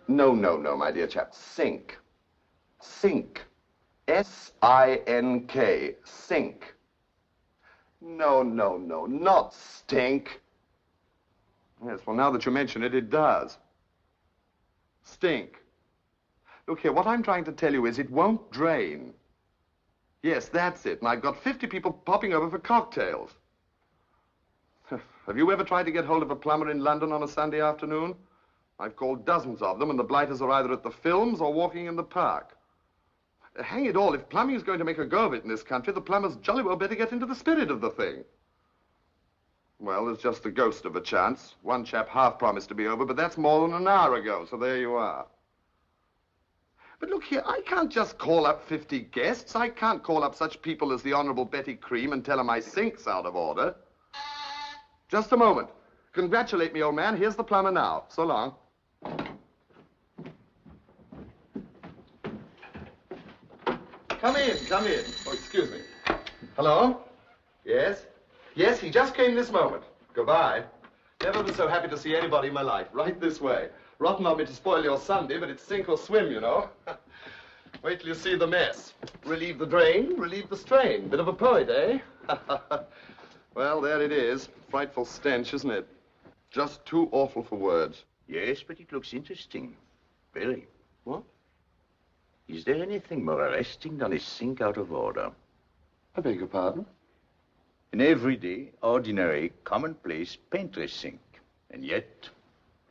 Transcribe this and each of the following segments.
No, no, no, my dear chap. Sink. Sink. S-I-N-K. Sink. No, no, no, not stink. Yes, well, now that you mention it, it does. Stink. Look here, what I'm trying to tell you is it won't drain. Yes, that's it. And I've got 50 people popping over for cocktails. Have you ever tried to get hold of a plumber in London on a Sunday afternoon? I've called dozens of them, and the blighters are either at the films or walking in the park. Hang it all, if plumbing is going to make a go of it in this country, the plumbers jolly well better get into the spirit of the thing. Well, there's just the ghost of a chance. One chap half promised to be over, but that's more than an hour ago, so there you are. But look here, I can't just call up 50 guests. I can't call up such people as the Honorable Betty Cream and tell her my sink's out of order. Just a moment. Congratulate me, old man. Here's the plumber now. So long. Come in, come in. Oh, excuse me. Hello? Yes? Yes, he just came this moment. Goodbye. Never been so happy to see anybody in my life. Right this way. Rotten of me to spoil your Sunday, but it's sink or swim, you know. Wait till you see the mess. Relieve the drain, relieve the strain. Bit of a poet, eh? Well, there it is. Frightful stench, isn't it? Just too awful for words. Yes, but it looks interesting. Very. What? Is there anything more arresting than a sink out of order? I beg your pardon? An everyday, ordinary, commonplace pantry sink. And yet,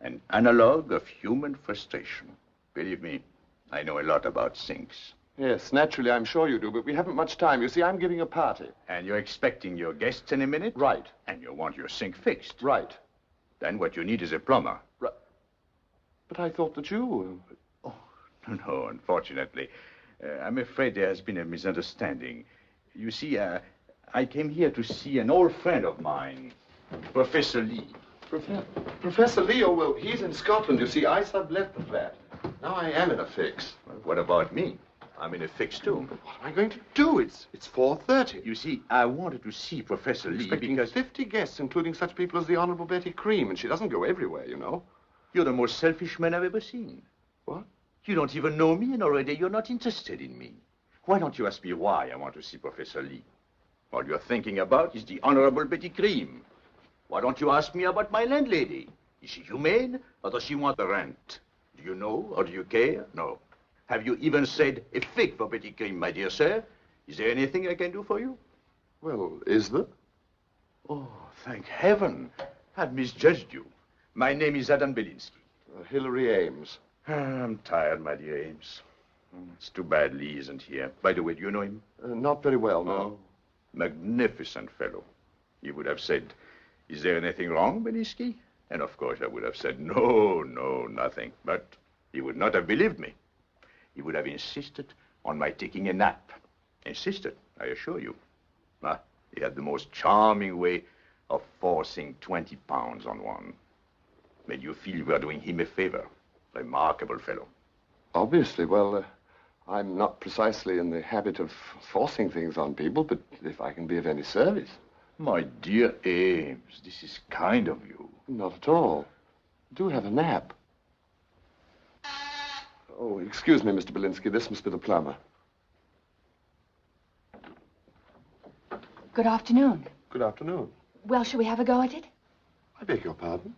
an analog of human frustration. Believe me, I know a lot about sinks. Yes, naturally, I'm sure you do, but we haven't much time. You see, I'm giving a party. And you're expecting your guests in a minute? Right. And you want your sink fixed? Right. Then what you need is a plumber. Right. But I thought that you... Oh, no, unfortunately. I'm afraid there has been a misunderstanding. You see, I came here to see an old friend of mine, Professor Lee. Professor Lee? Oh, well, he's in Scotland. You see, I sublet the flat. Now I am in a fix. Well, what about me? I'm in a fix, too. But what am I going to do? It's 4:30. You see, I wanted to see Professor Lee because... 50 guests, including such people as the Honorable Betty Cream, and she doesn't go everywhere, you know. You're the most selfish man I've ever seen. What? You don't even know me, and already you're not interested in me. Why don't you ask me why I want to see Professor Lee? All you're thinking about is the Honorable Betty Cream. Why don't you ask me about my landlady? Is she humane, or does she want the rent? Do you know, or do you care? No. Have you even said a fig for Betty Cream, my dear sir? Is there anything I can do for you? Well, is there? Oh, thank heaven. I'd misjudged you. My name is Adam Belinsky. Hilary Ames. I'm tired, my dear Ames. It's too bad Lee isn't here. By the way, do you know him? Not very well, no. Oh, magnificent fellow. He would have said, is there anything wrong, Belinsky? And of course I would have said, no, no, nothing. But he would not have believed me. He would have insisted on my taking a nap. Insisted, I assure you. He had the most charming way of forcing 20 pounds on one. Made you feel you were doing him a favor. Remarkable fellow. Obviously, well, I'm not precisely in the habit of forcing things on people, but if I can be of any service. My dear Ames, this is kind of you. Not at all. Do have a nap. Oh, excuse me, Mr. Belinsky. This must be the plumber. Good afternoon. Good afternoon. Well, shall we have a go at it? I beg your pardon?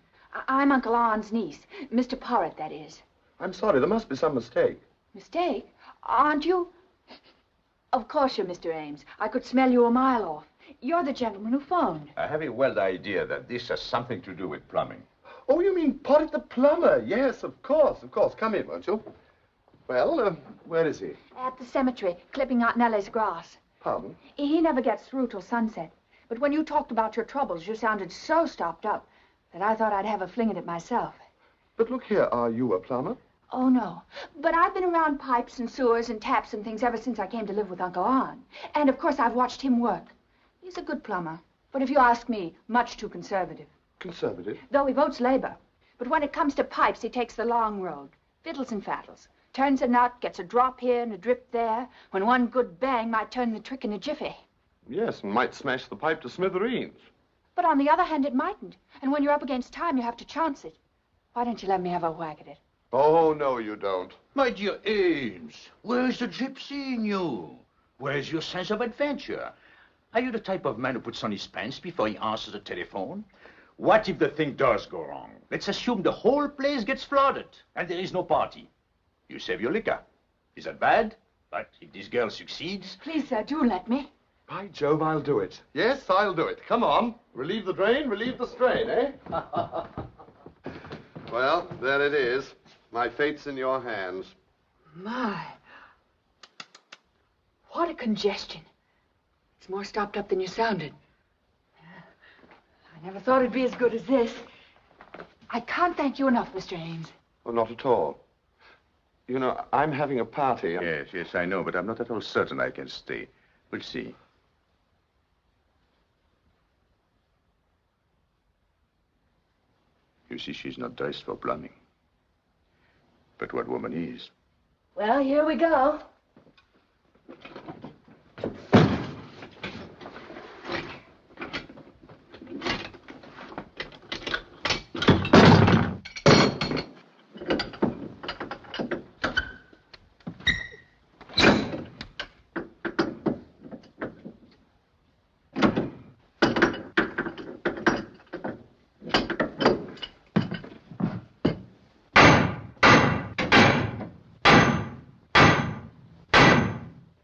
I'm Uncle Arne's niece. Mr. Porritt, that is. I'm sorry. There must be some mistake. Mistake? Aren't you? Of course you're Mr. Ames. I could smell you a mile off. You're the gentleman who phoned. I have a wild idea that this has something to do with plumbing. Oh, you mean Porritt the plumber? Yes, of course, of course. Come in, won't you? Well, where is he? At the cemetery, clipping out Nellie's grass. Pardon? He never gets through till sunset. But when you talked about your troubles, you sounded so stopped up that I thought I'd have a fling at it myself. But look here, are you a plumber? Oh, no. But I've been around pipes and sewers and taps and things ever since I came to live with Uncle Arne. And, of course, I've watched him work. He's a good plumber. But if you ask me, much too conservative. Conservative? Though he votes Labor. But when it comes to pipes, he takes the long road. Fiddles and faddles. Turns a nut, gets a drop here and a drip there, when one good bang might turn the trick in a jiffy. Yes, and might smash the pipe to smithereens. But on the other hand, it mightn't. And when you're up against time, you have to chance it. Why don't you let me have a whack at it? Oh, no, you don't. My dear Ames, where's the gypsy in you? Where's your sense of adventure? Are you the type of man who puts on his pants before he answers the telephone? What if the thing does go wrong? Let's assume the whole place gets flooded and there is no party. You save your liquor. Is that bad? But if this girl succeeds... Please, sir, do let me. By Jove, I'll do it. Yes, I'll do it. Come on. Relieve the drain, relieve the strain, eh? Well, there it is. My fate's in your hands. My. What a congestion. It's more stopped up than you sounded. I never thought it'd be as good as this. I can't thank you enough, Mr. Ames. Oh, not at all. You know, I'm having a party. Yes, I know, but I'm not at all certain I can stay. We'll see. You see, she's not dressed for plumbing. But what woman is? Well, here we go.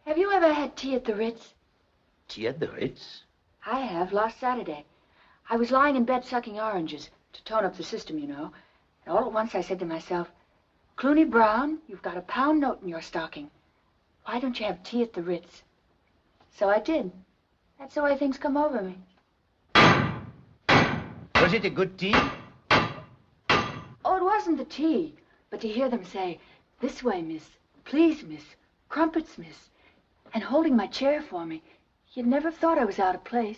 Have you ever had tea at the Ritz? Tea at the Ritz? I have, last Saturday. I was lying in bed sucking oranges to tone up the system, you know. And all at once I said to myself, Cluny Brown, you've got a pound note in your stocking. Why don't you have tea at the Ritz? So I did. That's the way things come over me. Was it a good tea? Oh, it wasn't the tea, but to hear them say, this way, miss, please, miss, crumpets, miss, and holding my chair for me. You'd never have thought I was out of place.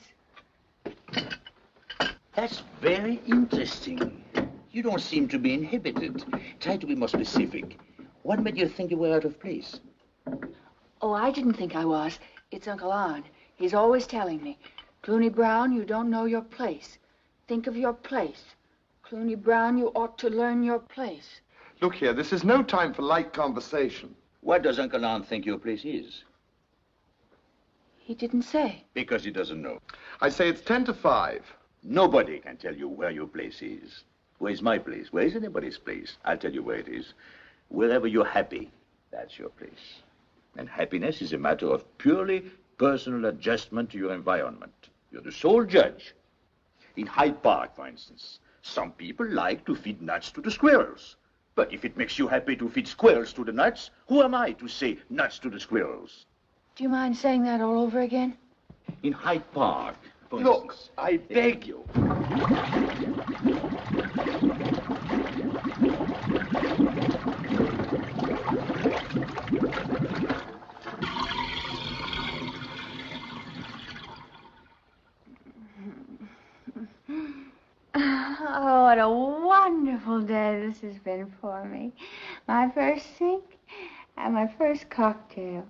That's very interesting. You don't seem to be inhibited. Try to be more specific. What made you think you were out of place? Oh, I didn't think I was. It's Uncle Ern. He's always telling me, Cluny Brown, you don't know your place. Think of your place. Cluny Brown, you ought to learn your place. Look here, this is no time for light conversation. What does Uncle Ern think your place is? He didn't say. Because he doesn't know. I say it's 10 to 5. Nobody can tell you where your place is. Where's my place? Where is anybody's place? I'll tell you where it is. Wherever you're happy, that's your place. And happiness is a matter of purely personal adjustment to your environment. You're the sole judge. In Hyde Park, for instance, some people like to feed nuts to the squirrels. But if it makes you happy to feed squirrels to the nuts, who am I to say nuts to the squirrels? Do you mind saying that all over again? In Hyde Park, for Look, instance. I beg you. Oh, what a wonderful day this has been for me. My first sink and my first cocktail.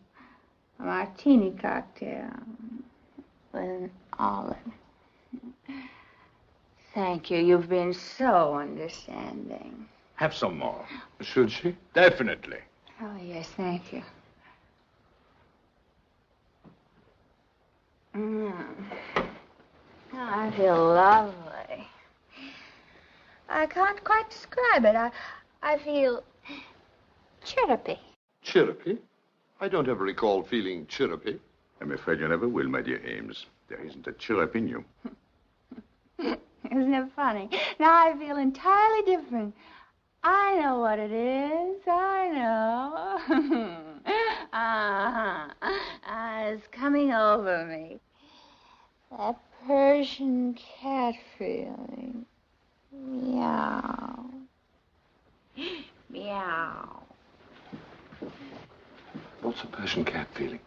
A martini cocktail with an olive. Thank you. You've been so understanding. Have some more. Should she? Definitely. Oh, yes, thank you. I feel lovely. I can't quite describe it. I feel chirrupy. Chirrupy? I don't ever recall feeling chirrupy. I'm afraid you never will, my dear Ames. There isn't a chirrup in you. Isn't it funny? Now I feel entirely different. I know what it is. I know. It's coming over me. That Persian cat feeling. Meow. Meow. What's a Persian cat feeling?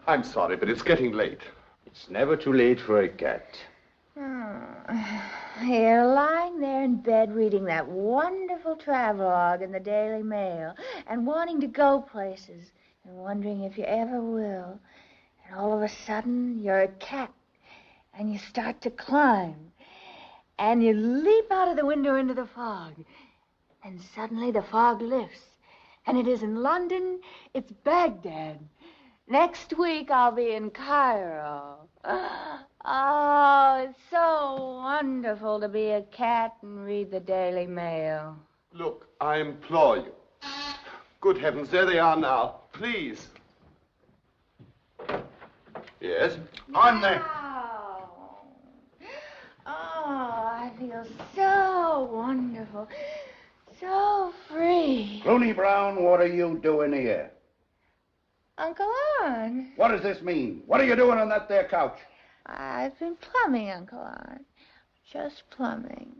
I'm sorry, but it's getting late. It's never too late for a cat. You're lying there in bed reading that wonderful travelogue in the Daily Mail and wanting to go places and wondering if you ever will. And all of a sudden, you're a cat and you start to climb. And you leap out of the window into the fog. And suddenly the fog lifts. And it isn't London, it's Baghdad. Next week I'll be in Cairo. Oh, it's so wonderful to be a cat and read the Daily Mail. Look, I implore you. Good heavens, there they are now. Please. Yes? I'm there. Oh, I feel so wonderful. So free. Cluny Brown, what are you doing here? Uncle Ern. What does this mean? What are you doing on that there couch? I've been plumbing, Uncle Ern. Just plumbing.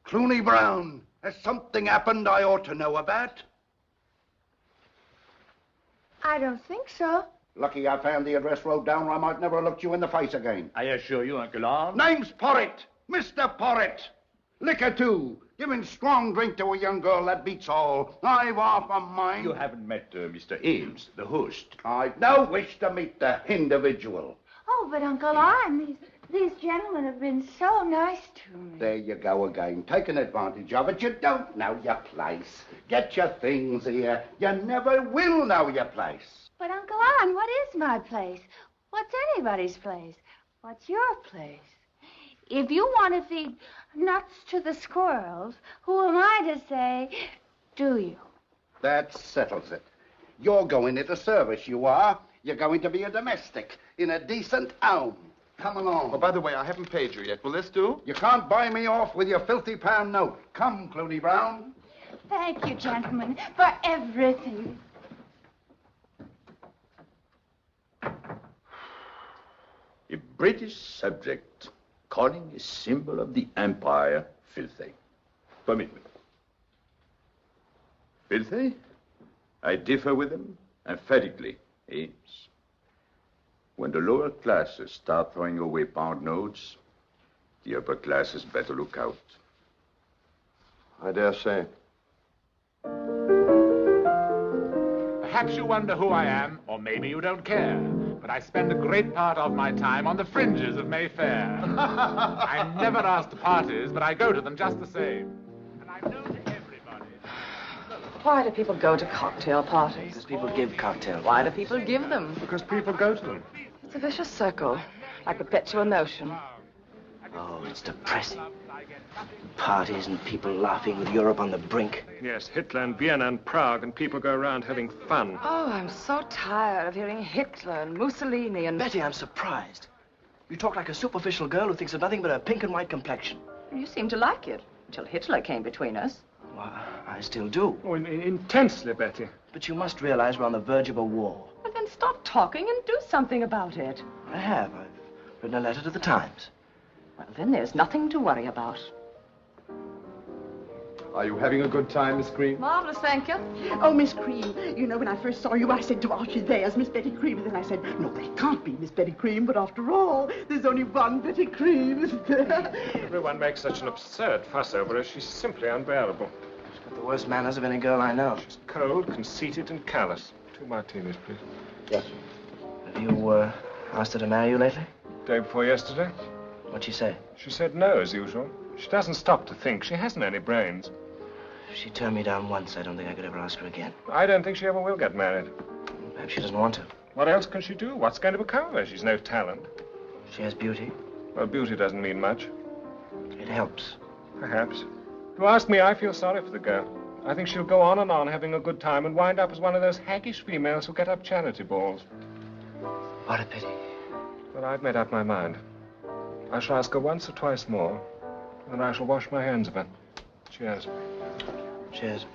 Cluny Brown, has something happened I ought to know about? I don't think so. Lucky I found the address wrote down or I might never have looked you in the face again. I assure you, Uncle Ern. Name's Porritt. Mr. Porritt. Liquor, too. Giving strong drink to a young girl, that beats all. I've half a mind. You haven't met Mr. Ernst, the host. I've no wish to meet the individual. Oh, but Uncle Ern, these gentlemen have been so nice to me. There you go again, taking advantage of it. You don't know your place. Get your things here. You never will know your place. But Uncle Ern, what is my place? What's anybody's place? What's your place? If you want to feed nuts to the squirrels, who am I to say, do you? That settles it. You're going into service, you are. You're going to be a domestic in a decent home. Come along. Oh, by the way, I haven't paid you yet. Will this do? You can't buy me off with your £50 note. Come, Cluny Brown. Thank you, gentlemen, for everything. A British subject calling a symbol of the empire filthy. Permit me. Filthy? I differ with him emphatically, Ames. When the lower classes start throwing away pound notes, the upper classes better look out. I dare say. Perhaps you wonder who I am, or maybe you don't care. But I spend a great part of my time on the fringes of Mayfair. I'm never asked to parties, but I go to them just the same. And I'm known to everybody. Why do people go to cocktail parties? Because people give cocktails. Why do people give them? Because people go to them. It's a vicious circle, like perpetual motion. Oh, it's depressing. Parties and people laughing with Europe on the brink. Yes, Hitler and Vienna and Prague, and people go around having fun. Oh, I'm so tired of hearing Hitler and Mussolini and... Betty, I'm surprised. You talk like a superficial girl who thinks of nothing but a pink and white complexion. You seem to like it, until Hitler came between us. Well, I still do. Oh, intensely, Betty. But you must realize we're on the verge of a war. Well, then stop talking and do something about it. I have. I've written a letter to the Times. Well, then there's nothing to worry about. Are you having a good time, Miss Green? Marvelous, thank you. Oh, Miss Cream, you know, when I first saw you, I said to Archie, there's Miss Betty Cream. And then I said, no, that can't be Miss Betty Cream. But after all, there's only one Betty Cream, isn't there? Everyone makes such an absurd fuss over her. She's simply unbearable. She's got the worst manners of any girl I know. She's cold, conceited, and callous. 2 martinis, please. Yes. Have you, asked her to marry you lately? Day before yesterday. What'd she say? She said no, as usual. She doesn't stop to think. She hasn't any brains. If she turned me down once, I don't think I could ever ask her again. I don't think she ever will get married. Perhaps she doesn't want to. What else can she do? What's going to become of her? She's no talent. She has beauty. Well, beauty doesn't mean much. It helps. Perhaps. If you ask me, I feel sorry for the girl. I think she'll go on and on having a good time and wind up as one of those haggish females who get up charity balls. What a pity. But I've made up my mind. I shall ask her once or twice more, and then I shall wash my hands of her. Cheers. Cheers.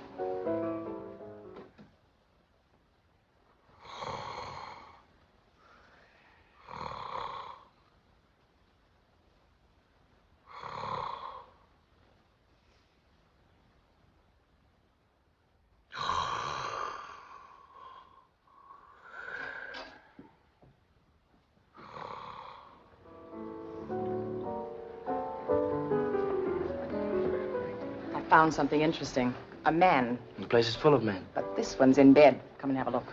Found something interesting. A man. The place is full of men. But this one's in bed. Come and have a look.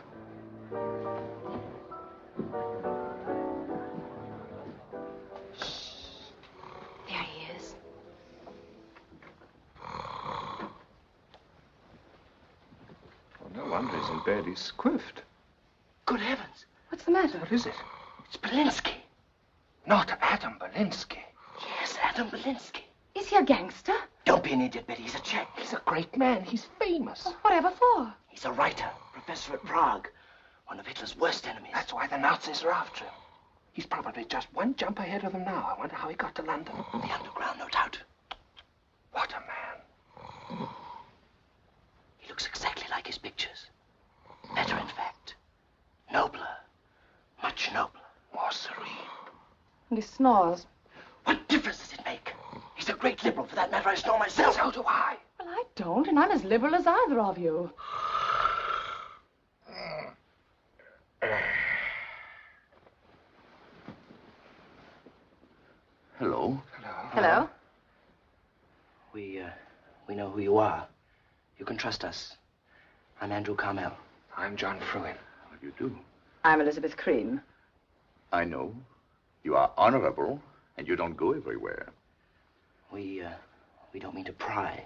bed. He's squiffed. Good heavens. What's the matter? What is it? It's Belinsky. Not Adam Belinsky. Yes, Adam Belinsky. Is he a gangster? Don't be an idiot, Betty. He's a Czech. He's a great man. He's famous. Well, whatever for? He's a writer, professor at Prague. One of Hitler's worst enemies. That's why the Nazis are after him. He's probably just one jump ahead of them now. I wonder how he got to London. The underground, no doubt. What a man. He looks exactly like his pictures. Better, in fact. Nobler. Much nobler. More serene. And he snores. What difference does it make? He's a great liberal. For that matter, I snore myself. So do I. Well, I don't, and I'm as liberal as either of you. Hello. Hello? We know who you are. You can trust us. I'm Andrew Carmel. I'm John Fruin. How do you do? I'm Elizabeth Cream. I know. You are honorable, and you don't go everywhere. We don't mean to pry,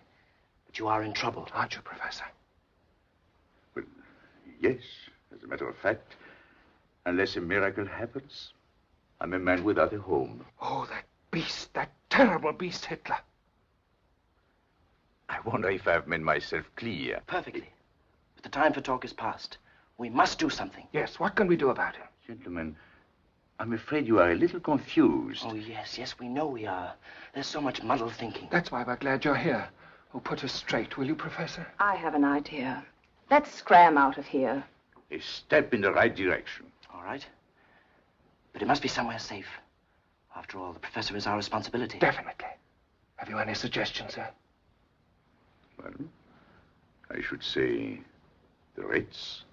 but you are in trouble. Aren't you, Professor? Well, yes, as a matter of fact. Unless a miracle happens, I'm a man without a home. Oh, that beast, that terrible beast Hitler. I wonder if I've made myself clear. Perfectly. But the time for talk is past. We must do something. Yes, what can we do about him? Gentlemen, I'm afraid you are a little confused. Oh, yes, we know we are. There's so much muddled thinking. That's why we're glad you're here. Oh, put us straight, will you, Professor? I have an idea. Let's scram out of here. A step in the right direction. All right. But it must be somewhere safe. After all, the professor is our responsibility. Definitely. Have you any suggestions, sir? Well, I should say the Ritz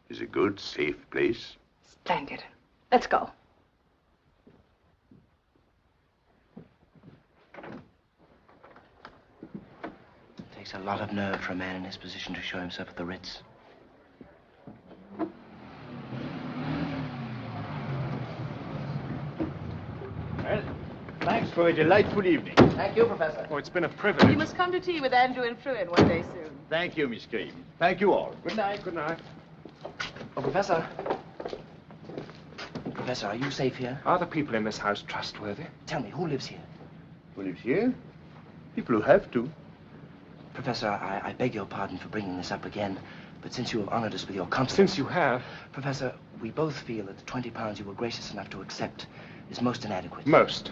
is a good, safe place. Splendid. Let's go. It takes a lot of nerve for a man in his position to show himself at the Ritz. Well, thanks for a delightful evening. Thank you, Professor. Oh, it's been a privilege. You must come to tea with Andrew and Fruin one day soon. Thank you, Miss Cream. Thank you all. Good night. Good night. Oh, Professor. Professor, are you safe here? Are the people in this house trustworthy? Tell me, who lives here? Who lives here? People who have to. Professor, I beg your pardon for bringing this up again, but since you have honored us with your confidence... Since you have. Professor, we both feel that the 20 pounds you were gracious enough to accept is most inadequate. Most.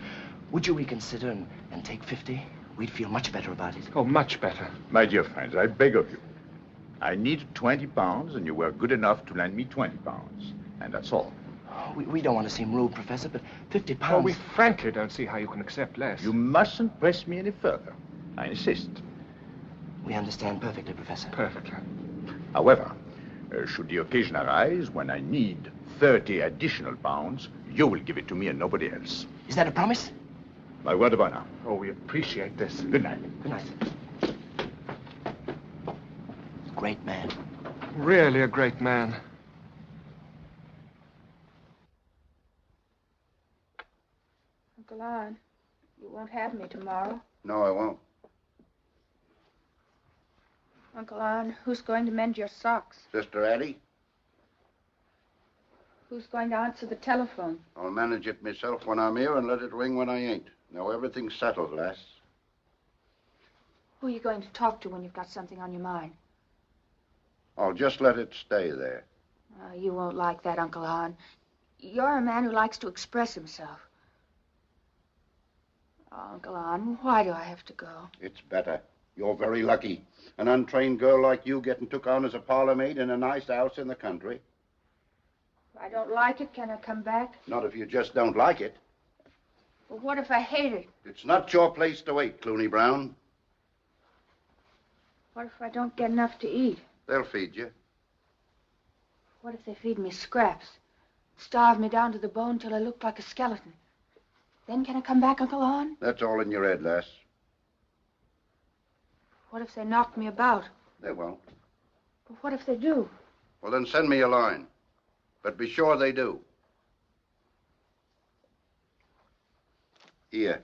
Would you reconsider and take 50? We'd feel much better about it. Oh, much better. My dear friends, I beg of you. I need 20 pounds, and you were good enough to lend me 20 pounds. And that's all. We don't want to seem rude, Professor, but 50 pounds... Oh, we frankly don't see how you can accept less. You mustn't press me any further. I insist. We understand perfectly, Professor. Perfectly. However, should the occasion arise when I need 30 additional pounds, you will give it to me and nobody else. Is that a promise? My word of honor. Oh, we appreciate this. Good night. Good night. Great man. Really a great man. Uncle Ern, you won't have me tomorrow. No, I won't. Uncle Ern, who's going to mend your socks? Sister Addie, Who's going to answer the telephone? I'll manage it myself when I'm here and let it ring when I ain't. Now everything's settled, lass. Who are you going to talk to when you've got something on your mind? I'll just let it stay there. You won't like that, Uncle Ern. You're a man who likes to express himself. Oh, Uncle Ern, why do I have to go? It's better. You're very lucky. An untrained girl like you getting took on as a parlor maid in a nice house in the country. If I don't like it, can I come back? Not if you just don't like it. Well, what if I hate it? It's not your place to wait, Cluny Brown. What if I don't get enough to eat? They'll feed you. What if they feed me scraps? Starve me down to the bone till I look like a skeleton? Then can I come back, Uncle Ern? That's all in your head, lass. What if they knock me about? They won't. But what if they do? Well, then send me a line. But be sure they do. Here.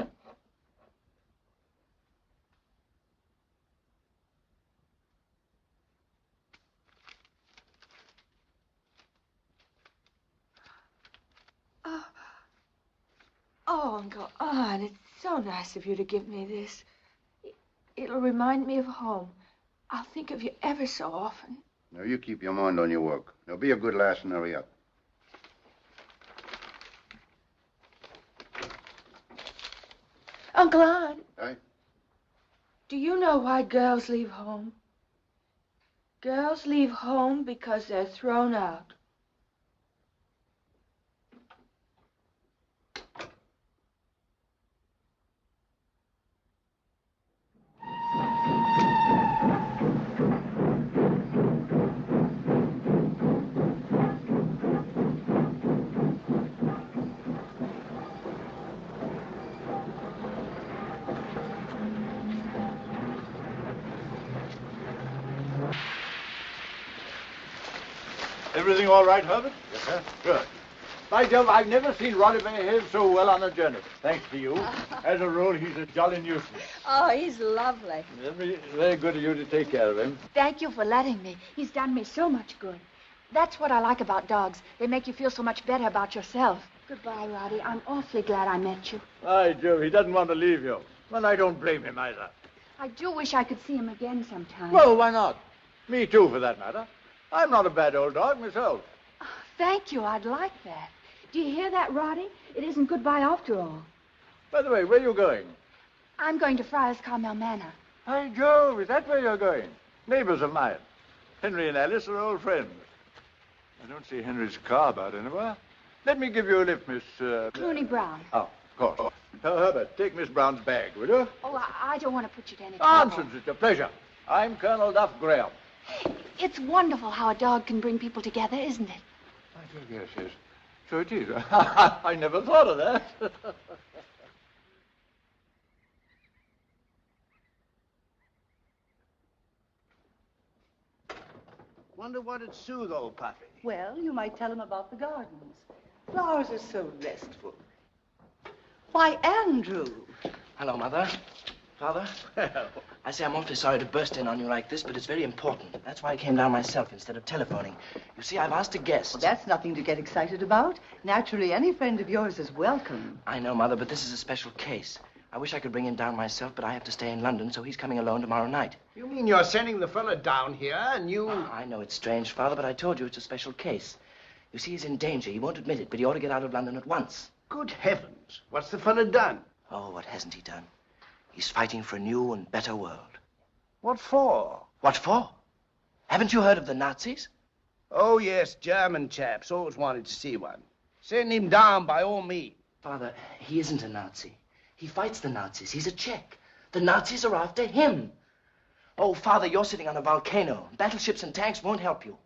Oh, Uncle Ern, it's so nice of you to give me this. It'll remind me of home. I'll think of you ever so often. Now, you keep your mind on your work. Now, be a good lass and hurry up. Uncle Ern. Aye? Do you know why girls leave home? Girls leave home because they're thrown out. Everything all right, Herbert? Yes, sir. Good. By Jove, I've never seen Roddy behave so well on a journey. Thanks to you. As a rule, he's a jolly nuisance. Oh, he's lovely. Very good of you to take care of him. Thank you for letting me. He's done me so much good. That's what I like about dogs. They make you feel so much better about yourself. Goodbye, Roddy. I'm awfully glad I met you. By Jove, he doesn't want to leave you. Well, I don't blame him either. I do wish I could see him again sometime. Well, why not? Me too, for that matter. I'm not a bad old dog myself. Oh, thank you. I'd like that. Do you hear that, Roddy? It isn't goodbye after all. By the way, where are you going? I'm going to Friars Carmel Manor. By Jove, is that where you're going? Neighbors of mine. Henry and Alice are old friends. I don't see Henry's car about anywhere. Let me give you a lift, Miss... Cluny Brown. Oh, of course. Herbert, take Miss Brown's bag, will you? Oh, I don't want to put you to any trouble. Nonsense, it's a pleasure. I'm Colonel Duff Graham. It's wonderful how a dog can bring people together, isn't it? Yes, yes. So it is. I never thought of that. Wonder what it'd soothe old Puffy. Well, you might tell him about the gardens. Flowers are so restful. Why, Andrew. Hello, Mother. Father? Well, I say I'm awfully sorry to burst in on you like this, but it's very important. That's why I came down myself instead of telephoning. You see, I've asked a guest. Well, that's nothing to get excited about. Naturally, any friend of yours is welcome. I know, Mother, but this is a special case. I wish I could bring him down myself, but I have to stay in London, so he's coming alone tomorrow night. you mean you're sending the fella down here and you... Oh, I know it's strange, Father, but I told you it's a special case. You see, he's in danger. He won't admit it, but he ought to get out of London at once. Good heavens. What's the fella done? Oh, what hasn't he done? He's fighting for a new and better world. What for? What for? Haven't you heard of the Nazis? Oh, yes, German chaps. Always wanted to see one. Send him down by all means. Father, he isn't a Nazi. He fights the Nazis. He's a Czech. The Nazis are after him. Oh, Father, you're sitting on a volcano. Battleships and tanks won't help you.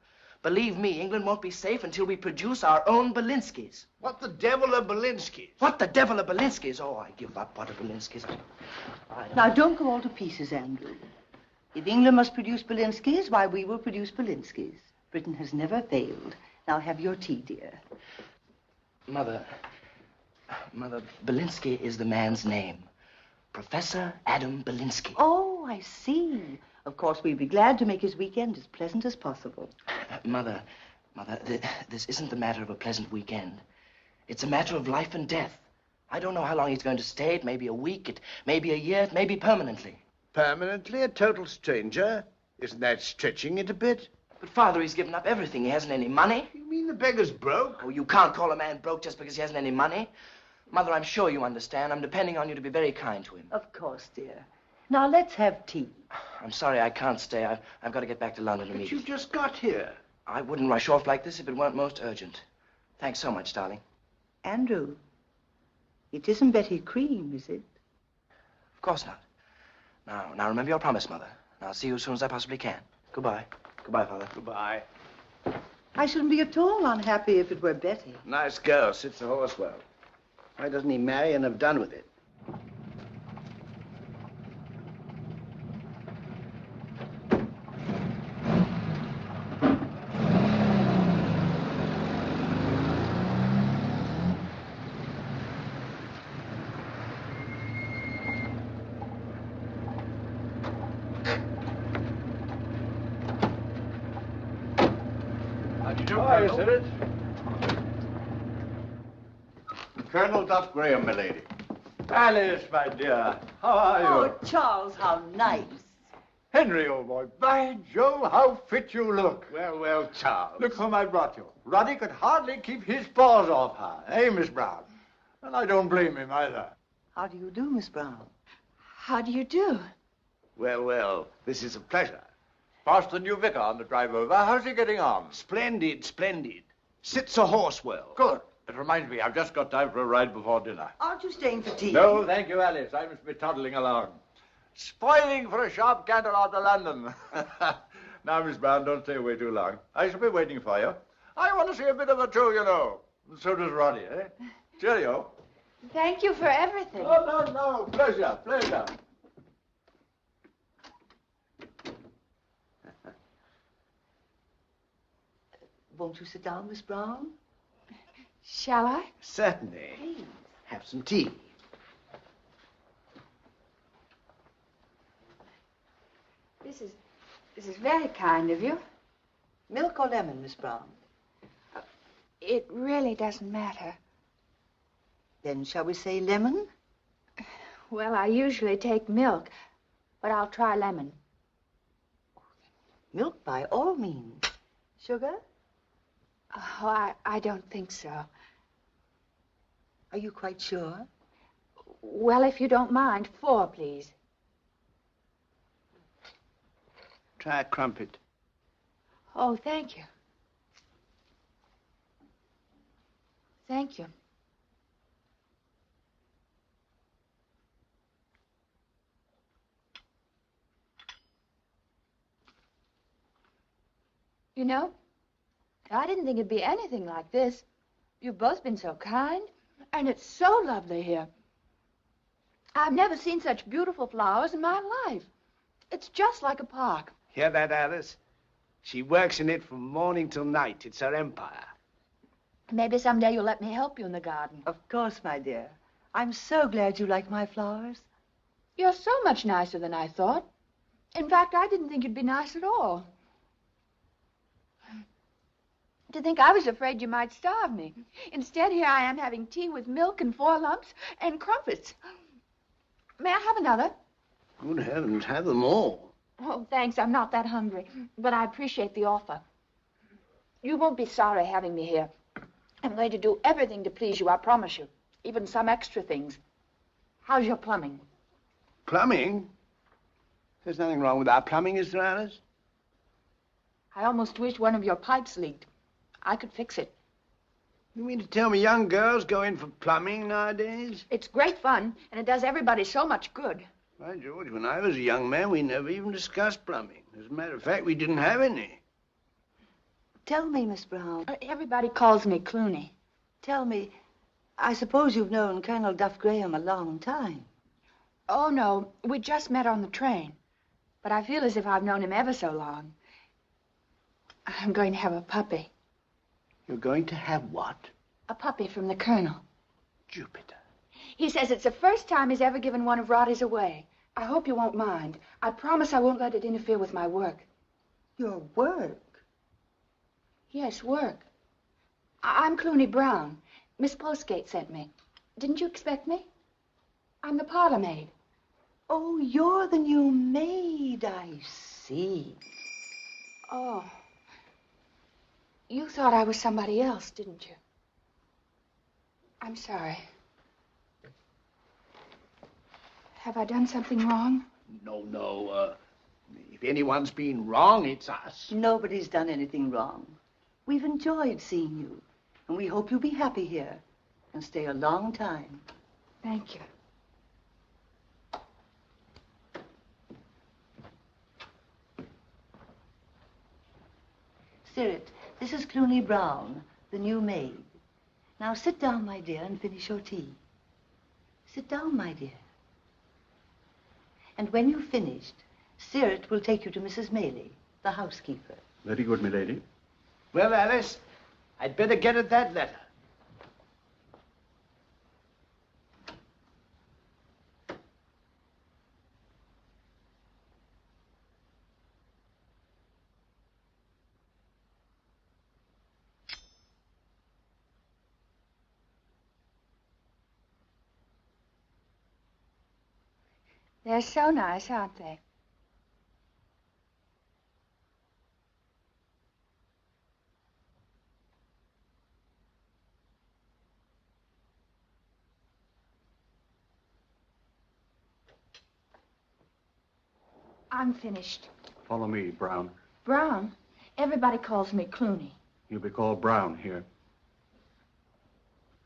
Believe me, England won't be safe until we produce our own Belinskis. What the devil are Belinskis? What the devil are Belinskis? Oh, I give up. What are Belinskis? Now, don't go all to pieces, Andrew. If England must produce Belinskis, why, we will produce Belinskis. Britain has never failed. Now, have your tea, dear. Mother, Belinsky is the man's name. Professor Adam Belinsky. Oh, I see. Of course, we'd be glad to make his weekend as pleasant as possible. Mother, this isn't the matter of a pleasant weekend. It's a matter of life and death. I don't know how long he's going to stay. It may be a week, it may be a year, it may be permanently. Permanently a total stranger? Isn't that stretching it a bit? But, Father, he's given up everything. He hasn't any money. You mean the beggar's broke? Oh, you can't call a man broke just because he hasn't any money. Mother, I'm sure you understand. I'm depending on you to be very kind to him. Of course, dear. Now, let's have tea. I'm sorry I can't stay. I've got to get back to London But immediately. you just got here. I wouldn't rush off like this if it weren't most urgent. Thanks so much, darling. Andrew, it isn't Betty Cream, is it? Of course not. Now remember your promise, Mother. I'll see you as soon as I possibly can. Goodbye. Goodbye, Father. Goodbye. I shouldn't be at all unhappy if it were Betty. Nice girl, sits the horse well. Why doesn't he marry and have done with it? Colonel Duff Graham, milady. Alice, my dear, how are you? Oh, Charles, how nice. Henry, old boy, by Jove, how fit you look. Well, well, Charles. Look whom I brought you. Roddy could hardly keep his paws off her, eh, Miss Brown? And I don't blame him either. How do you do, Miss Brown? How do you do? Well, well, this is a pleasure. Passed the new vicar on the drive over. How's he getting on? Splendid, splendid. Sits a horse well. Good. It reminds me, I've just got time for a ride before dinner. Aren't you staying for tea? No, thank you, Alice. I must be toddling along. Spoiling for a sharp canter out to London. Now, Miss Brown, don't stay away too long. I shall be waiting for you. I want to see a bit of her too, you know. And so does Roddy, eh? Cheerio. Thank you for everything. Oh, no. Pleasure, pleasure. Won't you sit down, Miss Brown? Shall I? Certainly. Please. Have some tea. This is very kind of you. Milk or lemon, Miss Brown? It really doesn't matter. Then shall we say lemon? Well, I usually take milk, but I'll try lemon. Milk by all means. Sugar? Oh, I don't think so. Are you quite sure? Well, if you don't mind, 4, please. Try a crumpet. Oh, thank you. Thank you. You know, I didn't think it'd be anything like this. You've both been so kind, and it's so lovely here. I've never seen such beautiful flowers in my life. It's just like a park. Hear that, Alice? She works in it from morning till night. It's her empire. Maybe someday you'll let me help you in the garden. Of course, my dear. I'm so glad you like my flowers. You're so much nicer than I thought. In fact, I didn't think you'd be nice at all. To think I was afraid you might starve me. Instead, here I am having tea with milk and 4 lumps and crumpets. May I have another? Good heavens, have them all. Oh, thanks. I'm not that hungry, but I appreciate the offer. You won't be sorry having me here. I'm going to do everything to please you, I promise you. Even some extra things. How's your plumbing? Plumbing? There's nothing wrong with our plumbing, is there, Alice? I almost wish one of your pipes leaked. I could fix it. You mean to tell me young girls go in for plumbing nowadays? It's great fun, and it does everybody so much good. By George, when I was a young man, we never even discussed plumbing. As a matter of fact, we didn't have any. Tell me, Miss Brown. Everybody calls me Cluny. Tell me, I suppose you've known Colonel Duff Graham a long time. Oh, no, we just met on the train. But I feel as if I've known him ever so long. I'm going to have a puppy. You're going to have what? A puppy from the Colonel. Jupiter. He says it's the first time he's ever given one of Roddy's away. I hope you won't mind. I promise I won't let it interfere with my work. Your work? Yes, work. I'm Cluny Brown. Miss Postgate sent me. Didn't you expect me? I'm the parlor maid. Oh, you're the new maid, I see. Oh. You thought I was somebody else, didn't you? I'm sorry. Have I done something wrong? No. If anyone's been wrong, it's us. Nobody's done anything wrong. We've enjoyed seeing you, and we hope you'll be happy here and stay a long time. Thank you. Sirit, this is Cluny Brown, the new maid. Now sit down, my dear, and finish your tea. Sit down, my dear. And when you've finished, Sirit will take you to Mrs. Maley, the housekeeper. Very good, milady. Well, Alice, I'd better get at that letter. They're so nice, aren't they? I'm finished. Follow me, Brown. Brown? Everybody calls me Cluny. You'll be called Brown here.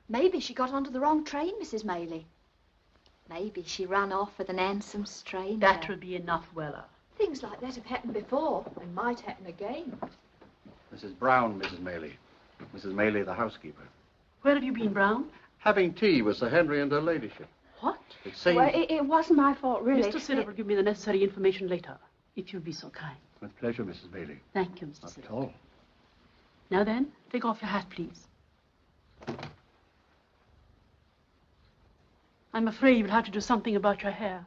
Maybe she got onto the wrong train, Mrs. Maylie. Maybe she ran off with an handsome stranger. That will be enough, Weller. Things like that have happened before and might happen again. Mrs. Brown, Mrs. Maylie. Mrs. Maylie, the housekeeper. Where have you been, Brown? Having tea with Sir Henry and her ladyship. What? It seems... Well, it wasn't my fault, really. Mr. Siddle will give me the necessary information later, if you'll be so kind. With pleasure, Mrs. Maylie. Thank you, Mr. Not Siddle. at all. Now then, take off your hat, please. I'm afraid you'll have to do something about your hair.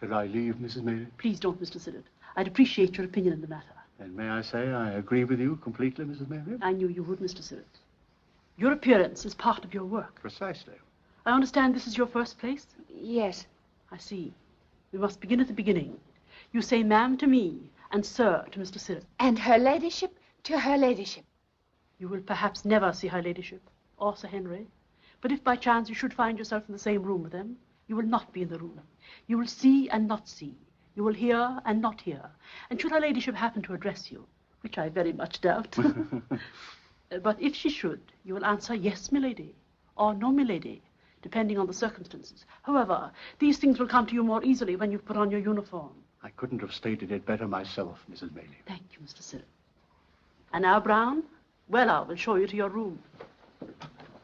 Should I leave, Mrs. Maylie? Please don't, Mr. Siddle. I'd appreciate your opinion in the matter. And may I say I agree with you completely, Mrs. Maylie? I knew you would, Mr. Siddle. Your appearance is part of your work. Precisely. I understand this is your first place? Yes. I see. We must begin at the beginning. You say ma'am to me and sir to Mr. Siddle. And her ladyship to her ladyship. You will perhaps never see her ladyship or Sir Henry. But if by chance you should find yourself in the same room with them, you will not be in the room. You will see and not see. You will hear and not hear. And should her ladyship happen to address you, which I very much doubt, but if she should, you will answer yes, milady, or no, milady, depending on the circumstances. However, these things will come to you more easily when you've put on your uniform. I couldn't have stated it better myself, Mrs. Maylie. Thank you, Mr. Siddle. And now, Brown, Weller will show you to your room.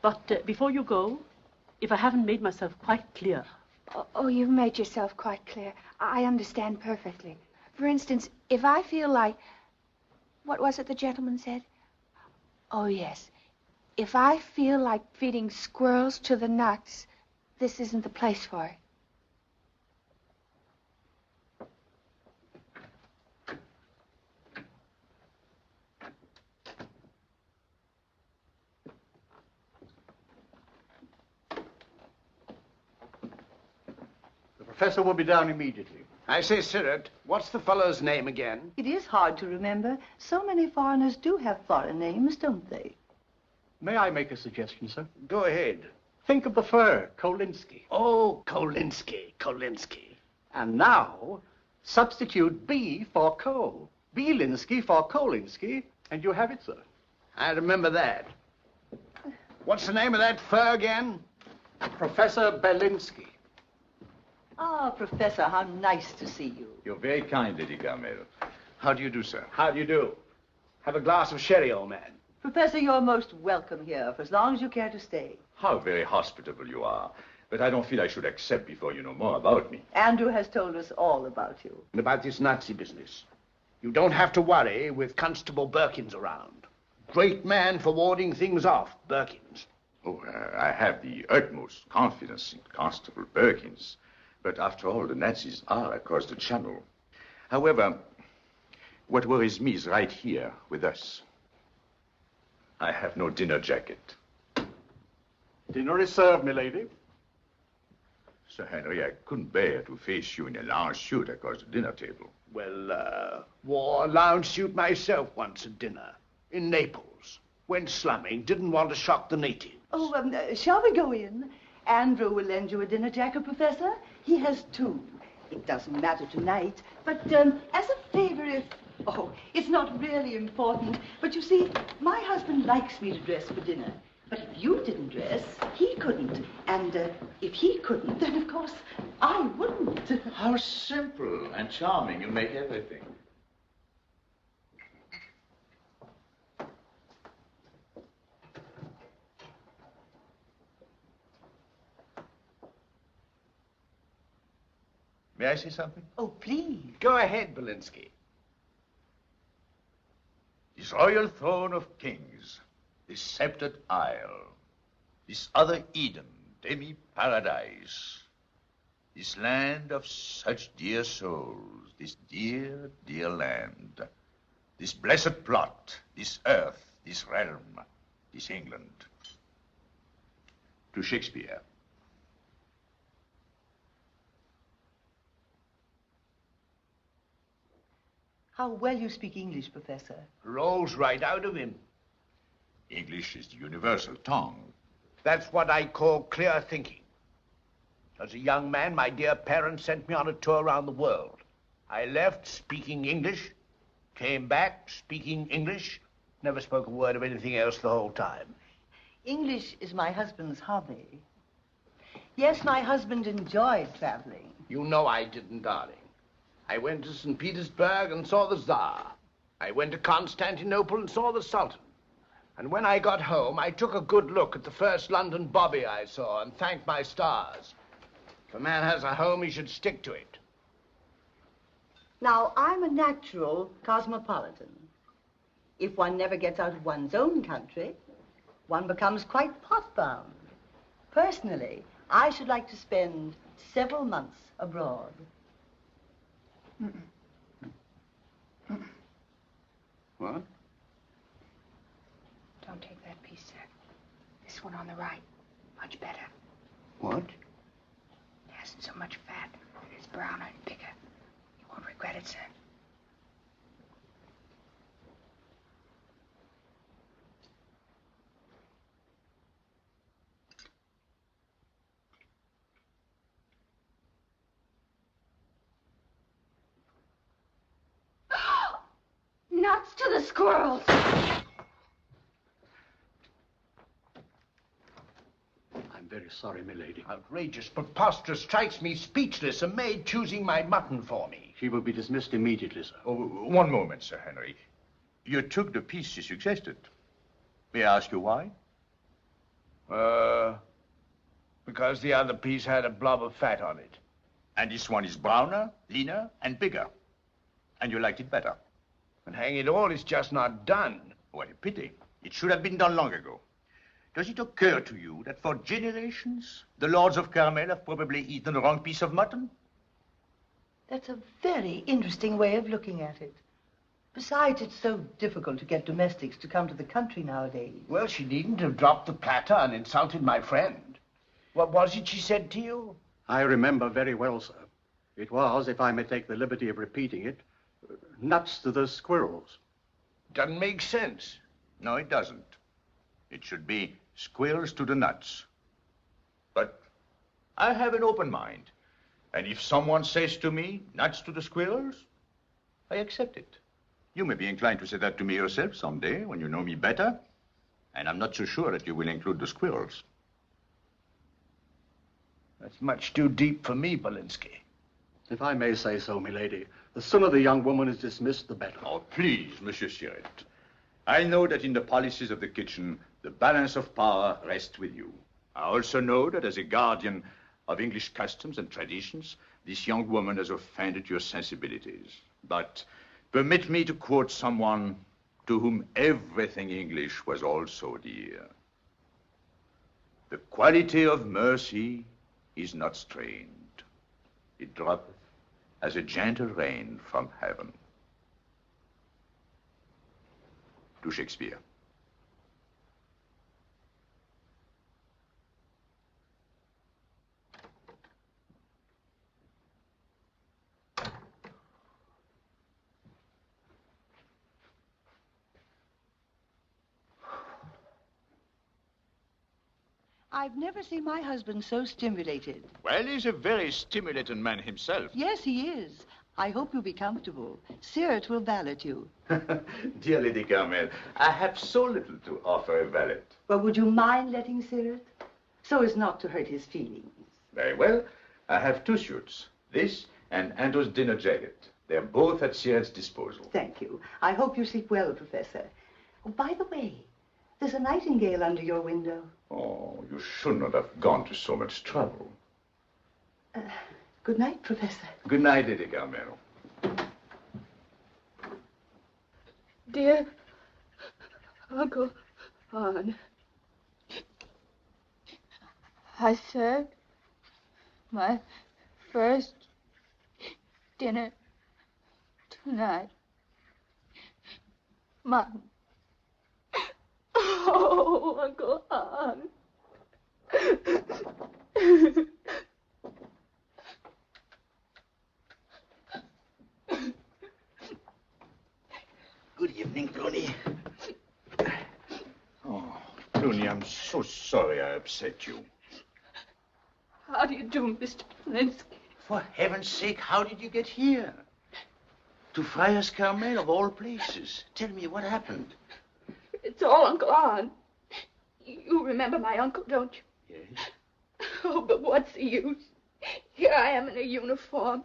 But before you go, if I haven't made myself quite clear... Oh, you've made yourself quite clear. I understand perfectly. For instance, if I feel like... What was it the gentleman said? Oh, yes. If I feel like feeding squirrels to the nuts, this isn't the place for it. The professor will be down immediately. I say, Sirrett, what's the fellow's name again? It is hard to remember. So many foreigners do have foreign names, don't they? May I make a suggestion, sir? Go ahead. Think of the fur, Kolinsky. Oh, Kolinsky. And now, substitute B for Ko. Bielinski for Kolinsky, and you have it, sir. I remember that. What's the name of that fur again? Professor Belinsky. Ah, Professor, how nice to see you. You're very kind, Lady Carmel. How do you do, sir? How do you do? Have a glass of sherry, old man. Professor, you're most welcome here for as long as you care to stay. How very hospitable you are. But I don't feel I should accept before you know more about me. Andrew has told us all about you. And about this Nazi business. You don't have to worry with Constable Birkins around. Great man for warding things off, Birkins. Oh, I have the utmost confidence in Constable Birkins. But after all, the Nazis are across the channel. However, what worries me is right here with us. I have no dinner jacket. Dinner is served, milady. Sir Henry, I couldn't bear to face you in a lounge suit across the dinner table. Well, wore a lounge suit myself once at dinner. In Naples. Went slumming, didn't want to shock the natives. Oh, shall we go in? Andrew will lend you a dinner jacket, Professor. He has two. It doesn't matter tonight, but as a favor, if... Oh, it's not really important. But you see, my husband likes me to dress for dinner. But if you didn't dress, he couldn't. And if he couldn't, then of course I wouldn't. How simple and charming you make everything. May I say something? Oh, please. Go ahead, Belinsky. This royal throne of kings, this sceptred isle, this other Eden, demi-paradise, this land of such dear souls, this dear, dear land, this blessed plot, this earth, this realm, this England. To Shakespeare. how well you speak English, Professor. Rolls right out of him. English is the universal tongue. That's what I call clear thinking. As a young man, my dear parents sent me on a tour around the world. I left speaking English, came back speaking English, never spoke a word of anything else the whole time. English is my husband's hobby. Yes, my husband enjoyed traveling. You know I didn't, darling. I went to St. Petersburg and saw the Tsar. I went to Constantinople and saw the Sultan. And when I got home, I took a good look at the first London bobby I saw and thanked my stars. If a man has a home, he should stick to it. Now, I'm a natural cosmopolitan. If one never gets out of one's own country, one becomes quite pot-bound. Personally, I should like to spend several months abroad. What? Don't take that piece, sir. This one on the right. Much better. What? It hasn't so much fat. It's browner and bigger. You won't regret it, sir. Nuts to the squirrels! I'm very sorry, milady. Outrageous, preposterous, strikes me speechless. A maid choosing my mutton for me. She will be dismissed immediately, sir. Oh, one moment, Sir Henry. You took the piece she suggested. May I ask you why? Because the other piece had a blob of fat on it. And this one is browner, leaner, and bigger. And you liked it better. And hang it all, it's just not done. What a pity. It should have been done long ago. Does it occur to you that for generations, the lords of Carmel have probably eaten the wrong piece of mutton? That's a very interesting way of looking at it. Besides, it's so difficult to get domestics to come to the country nowadays. Well, she needn't have dropped the platter and insulted my friend. What was it she said to you? I remember very well, sir. It was, if I may take the liberty of repeating it, nuts to the squirrels. Doesn't make sense. No, it doesn't. It should be squirrels to the nuts. But I have an open mind. And if someone says to me, nuts to the squirrels, I accept it. You may be inclined to say that to me yourself someday when you know me better. And I'm not so sure that you will include the squirrels. That's much too deep for me, Belinsky. If I may say so, milady, the sooner the young woman is dismissed, the better. Oh, please, Monsieur Siret. I know that in the policies of the kitchen, the balance of power rests with you. I also know that as a guardian of English customs and traditions, this young woman has offended your sensibilities. But permit me to quote someone to whom everything English was also dear. The quality of mercy is not strained. It droppeth as a gentle rain from heaven. To Shakespeare. I've never seen my husband so stimulated. Well, he's a very stimulating man himself. Yes, he is. I hope you'll be comfortable. Sirt will valet you. Dear Lady Carmel, I have so little to offer a valet. Well, would you mind letting Sirt? So as not to hurt his feelings. Very well. I have two suits. This and Ando's dinner jacket. They're both at Sierra's disposal. Thank you. I hope you sleep well, Professor. Oh, by the way, there's a nightingale under your window. Oh, you should not have gone to so much trouble. Good night, Professor. Good night, Lady Carmel. Dear Uncle Hahn, I served my first dinner tonight. Mutton. Oh, Uncle Hahn. upset you? How do you do, Mr. Belinsky? For heaven's sake, how did you get here? To Friar's Carmel, of all places. Tell me, what happened? It's all Uncle Arn. You remember my uncle, don't you? Yes. Oh, but what's the use? Here I am in a uniform.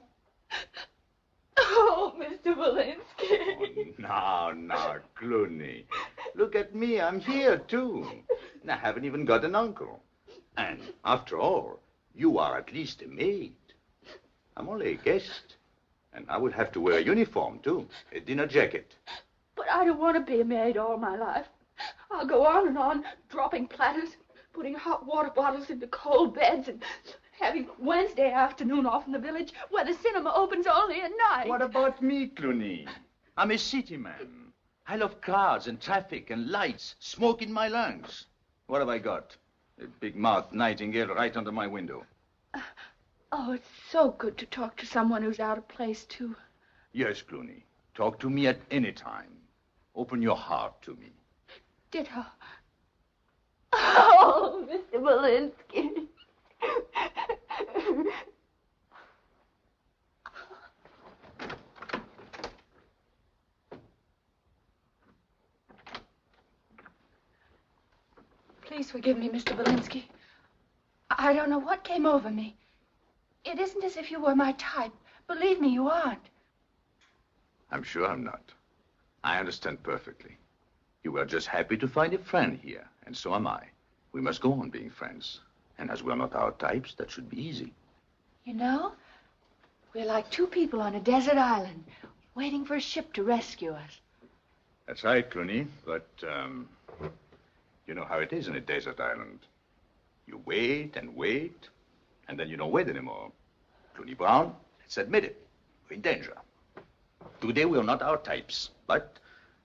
Oh, Mr. Belinsky. Oh, now, Cluny. Look at me, I'm here, too. And I haven't even got an uncle. And, after all, you are at least a maid. I'm only a guest. And I would have to wear a uniform, too. A dinner jacket. But I don't want to be a maid all my life. I'll go on and on, dropping platters, putting hot water bottles into cold beds, and having Wednesday afternoon off in the village where the cinema opens only at night. What about me, Cluny? I'm a city man. I love crowds and traffic and lights, smoke in my lungs. What have I got? A big-mouthed nightingale right under my window. Oh, it's so good to talk to someone who's out of place, too. Yes, Cluny. Talk to me at any time. Open your heart to me. Ditto. Oh, Mr. Belinsky. Please forgive me, Mr. Belinsky. I don't know what came over me. It isn't as if you were my type. Believe me, you aren't. I'm sure I'm not. I understand perfectly. You were just happy to find a friend here, and so am I. We must go on being friends. And as we're not our types, that should be easy. You know, we're like two people on a desert island, waiting for a ship to rescue us. That's right, Cluny, but, you know how it is in a desert island. You wait, and then you don't wait anymore. Cluny Brown, let's admit it. We're in danger. Today we are not our types, but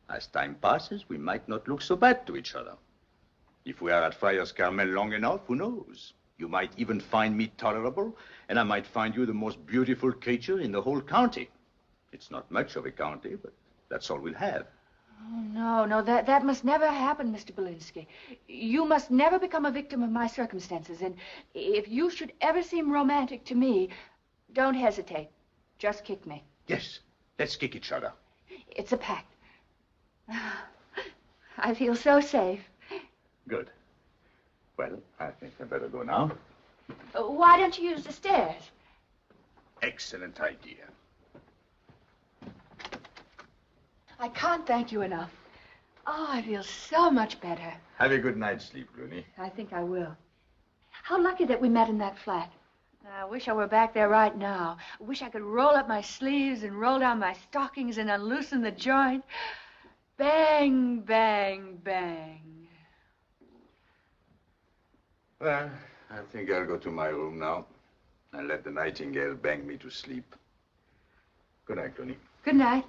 as time passes, we might not look so bad to each other. If we are at Friar's Carmel long enough, who knows? You might even find me tolerable, and I might find you the most beautiful creature in the whole county. It's not much of a county, but that's all we'll have. Oh, no, that must never happen, Mr. Belinsky. You must never become a victim of my circumstances, and if you should ever seem romantic to me, don't hesitate. Just kick me. Yes, let's kick each other. It's a pact. I feel so safe. Good. Well, I think I better go now. Why don't you use the stairs? Excellent idea. I can't thank you enough. Oh, I feel so much better. Have a good night's sleep, Cluny. I think I will. How lucky that we met in that flat. I wish I were back there right now. I wish I could roll up my sleeves and roll down my stockings and unloosen the joint. Bang, bang, bang. Well, I think I'll go to my room now and let the nightingale bang me to sleep. Good night, Cluny. Good night.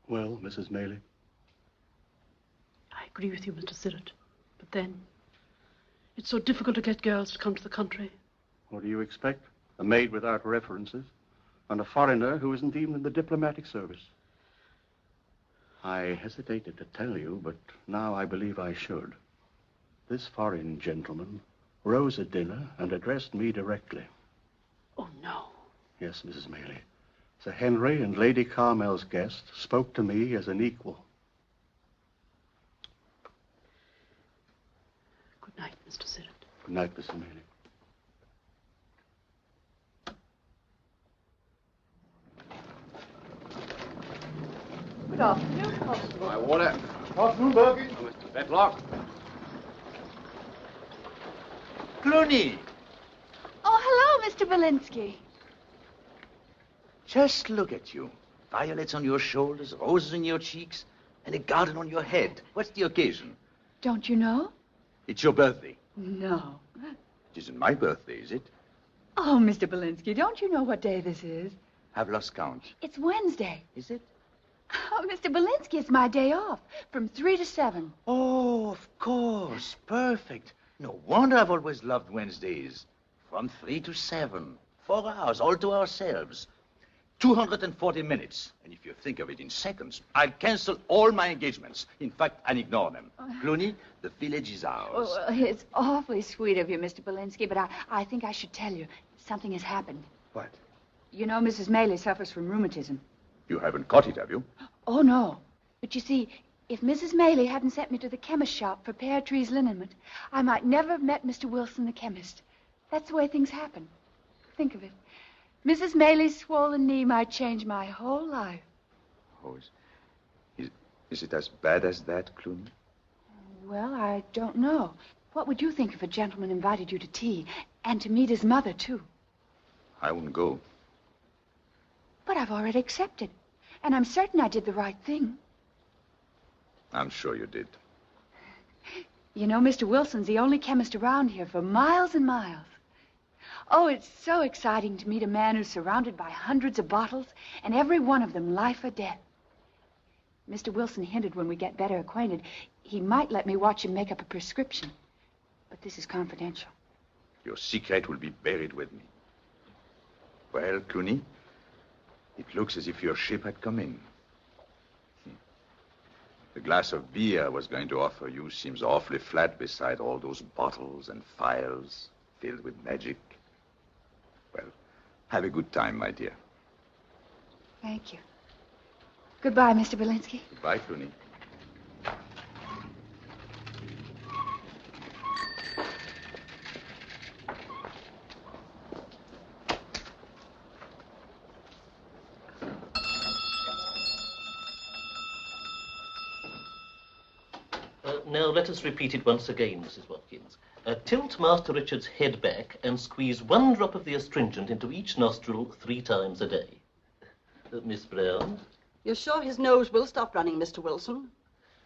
Well, Mrs. Maley? I agree with you, Mr. Sirrett. But then, it's so difficult to get girls to come to the country. What do you expect? A maid without references, and a foreigner who isn't even in the diplomatic service. I hesitated to tell you, but now I believe I should. This foreign gentleman rose at dinner and addressed me directly. Oh, no. Yes, Mrs. Maley. Sir Henry and Lady Carmel's guest spoke to me as an equal. Good night, Mr. Sirrett. Good night, Mrs. Maley. Good afternoon, Constable. My water. Afternoon, Bergie. Oh, Mr. Fetlock. Cluny! Oh, hello, Mr. Belinsky. Just look at you. Violets on your shoulders, roses in your cheeks, and a garden on your head. What's the occasion? Don't you know? It's your birthday. No. It isn't my birthday, is it? Oh, Mr. Belinsky, don't you know what day this is? I've lost count. It's Wednesday. Is it? Oh, Mr. Belinsky, it's my day off, from 3 to 7. Oh, of course. Perfect. No wonder I've always loved Wednesdays. From 3 to 7. 4 hours, all to ourselves. 240 minutes. And if you think of it in seconds, I'll cancel all my engagements. In fact, I'll ignore them. Cluny, the village is ours. Oh, it's awfully sweet of you, Mr. Belinsky, but I think I should tell you. Something has happened. What? You know Mrs. Maley suffers from rheumatism. You haven't caught it, have you? Oh, no. But you see, if Mrs. Maley hadn't sent me to the chemist shop for Pear Tree's liniment, I might never have met Mr. Wilson, the chemist. That's the way things happen. Think of it. Mrs. Maley's swollen knee might change my whole life. Oh, is it as bad as that, Cluny? Well, I don't know. What would you think if a gentleman invited you to tea, and to meet his mother, too? I wouldn't go. But I've already accepted, and I'm certain I did the right thing. I'm sure you did. You know, Mr. Wilson's the only chemist around here for miles and miles. Oh, it's so exciting to meet a man who's surrounded by hundreds of bottles, and every one of them life or death. Mr. Wilson hinted when we get better acquainted, he might let me watch him make up a prescription. But this is confidential. Your secret will be buried with me. Well, Cluny, it looks as if your ship had come in. The glass of beer I was going to offer you seems awfully flat beside all those bottles and phials filled with magic. Well, have a good time, my dear. Thank you. Goodbye, Mr. Belinsky. Goodbye, Cluny. Now, let us repeat it once again, Mrs. Watkins. Tilt Master Richard's head back and squeeze one drop of the astringent into each nostril 3 times a day. Miss Brown? You're sure his nose will stop running, Mr. Wilson?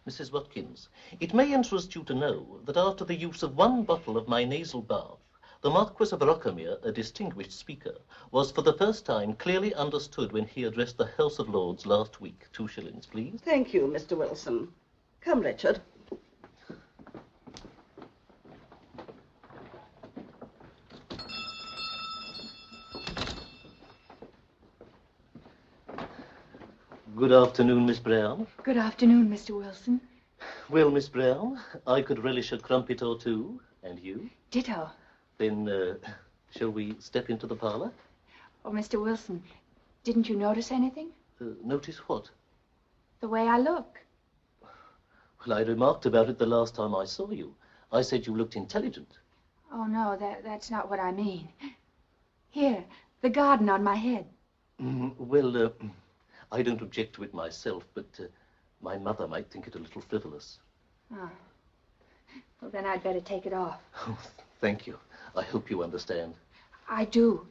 Mrs. Watkins, it may interest you to know that after the use of 1 bottle of my nasal bath, the Marquis of Rockamere, a distinguished speaker, was for the first time clearly understood when he addressed the House of Lords last week. 2 shillings, please. Thank you, Mr. Wilson. Come, Richard. Good afternoon, Miss Brown. Good afternoon, Mr. Wilson. Well, Miss Brown, I could relish a crumpet or 2. And you? Ditto. Then, shall we step into the parlor? Oh, Mr. Wilson, didn't you notice anything? Notice what? The way I look. Well, I remarked about it the last time I saw you. I said you looked intelligent. Oh, no, that's not what I mean. Here, the garden on my head. Well, I don't object to it myself, but my mother might think it a little frivolous. Oh. Well, then I'd better take it off. Oh, thank you. I hope you understand. I do.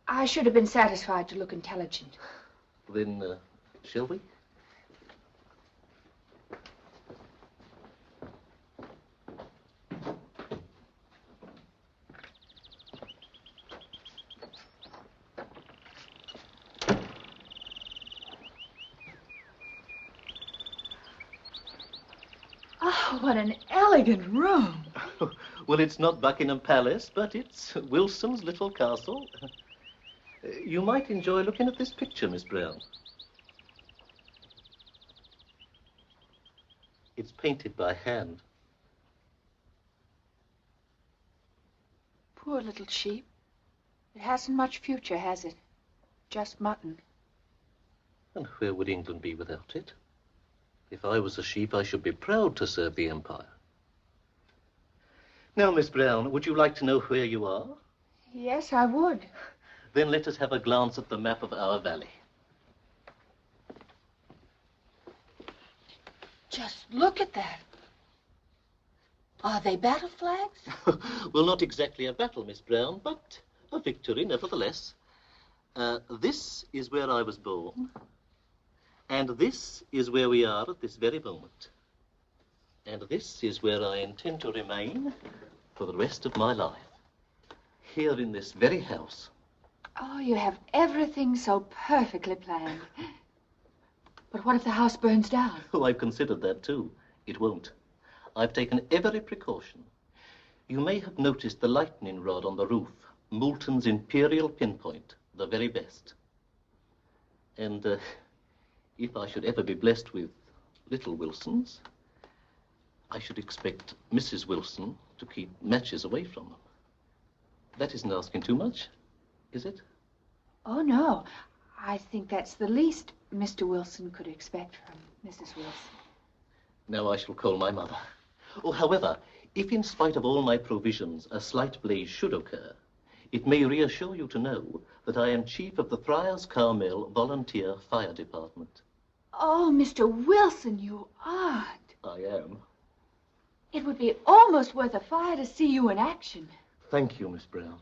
I should have been satisfied to look intelligent. Then, shall we? Oh, what an elegant room. Well, it's not Buckingham Palace, but it's Wilson's little castle. You might enjoy looking at this picture, Miss Brown. It's painted by hand. Poor little sheep. It hasn't much future, has it? Just mutton. And where would England be without it? If I was a sheep, I should be proud to serve the Empire. Now, Miss Brown, would you like to know where you are? Yes, I would. Then let us have a glance at the map of our valley. Just look at that. Are they battle flags? Well, not exactly a battle, Miss Brown, but a victory nevertheless. This is where I was born. And this is where we are at this very moment. And this is where I intend to remain for the rest of my life. Here in this very house. Oh, you have everything so perfectly planned. But what if the house burns down? Oh, I've considered that too. It won't. I've taken every precaution. You may have noticed the lightning rod on the roof, Moulton's Imperial Pinpoint, the very best. And if I should ever be blessed with little Wilsons, I should expect Mrs. Wilson to keep matches away from them. That isn't asking too much, is it? Oh, no. I think that's the least Mr. Wilson could expect from Mrs. Wilson. Now I shall call my mother. Oh, however, if in spite of all my provisions a slight blaze should occur, it may reassure you to know that I am chief of the Friars Carmel Volunteer Fire Department. Oh, Mr. Wilson, you aren't. I am. It would be almost worth a fire to see you in action. Thank you, Miss Brown.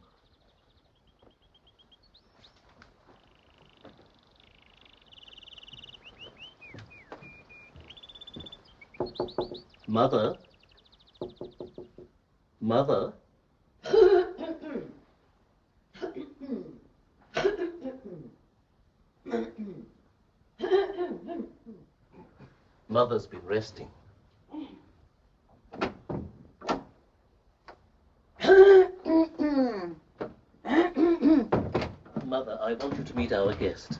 Mother? Mother? Mother's been resting. Mother, I want you to meet our guest.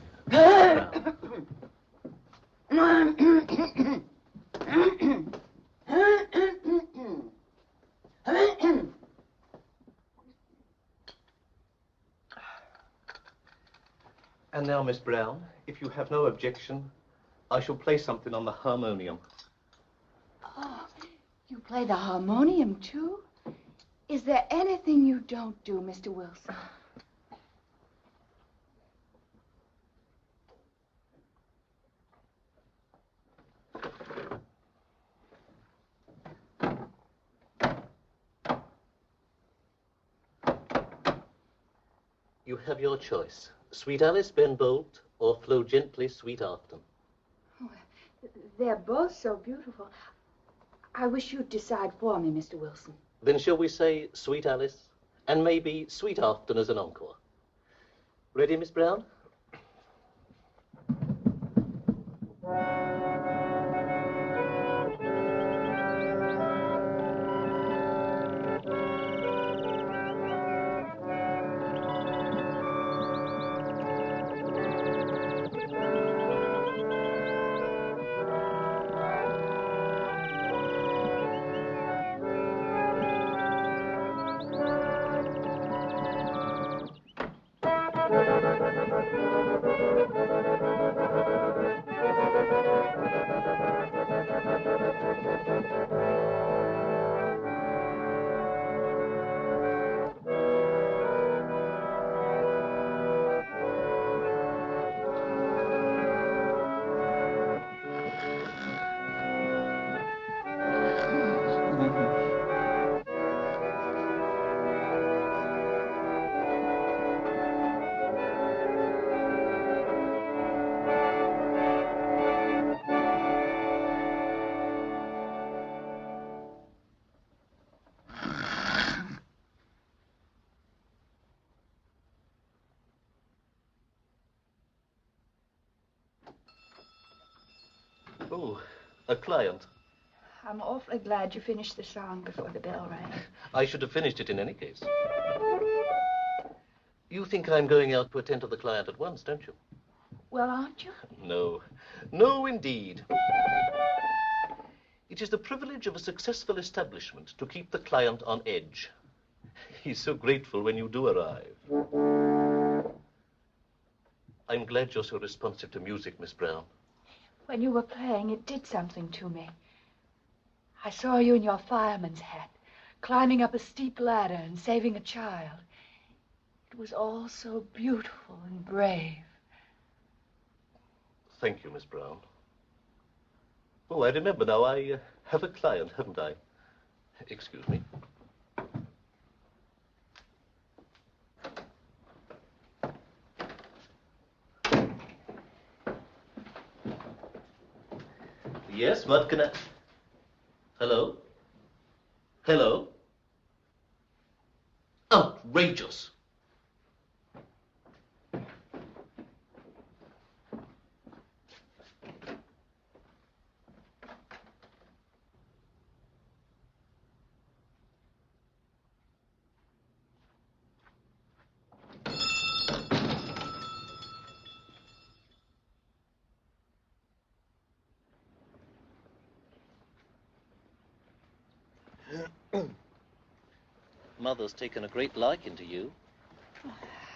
And now, Miss Brown, if you have no objection, I shall play something on the harmonium. Oh, you play the harmonium, too? Is there anything you don't do, Mr. Wilson? You have your choice. Sweet Alice, Ben Bolt, or Flow Gently, Sweet Afton. Oh, they're both so beautiful. I wish you'd decide for me, Mr. Wilson. Then shall we say Sweet Alice, and maybe Sweet Afton as an encore? Ready, Miss Brown? Oh, a client. I'm awfully glad you finished the song before the bell rang. I should have finished it in any case. You think I'm going out to attend to the client at once, don't you? Well, aren't you? No. No, indeed. It is the privilege of a successful establishment to keep the client on edge. He's so grateful when you do arrive. I'm glad you're so responsive to music, Miss Brown. When you were playing, it did something to me. I saw you in your fireman's hat, climbing up a steep ladder and saving a child. It was all so beautiful and brave. Thank you, Miss Brown. Oh, I remember now. I have a client, haven't I? Excuse me. Yes, what can I... Hello? Hello? Outrageous. Mother's taken a great liking to you.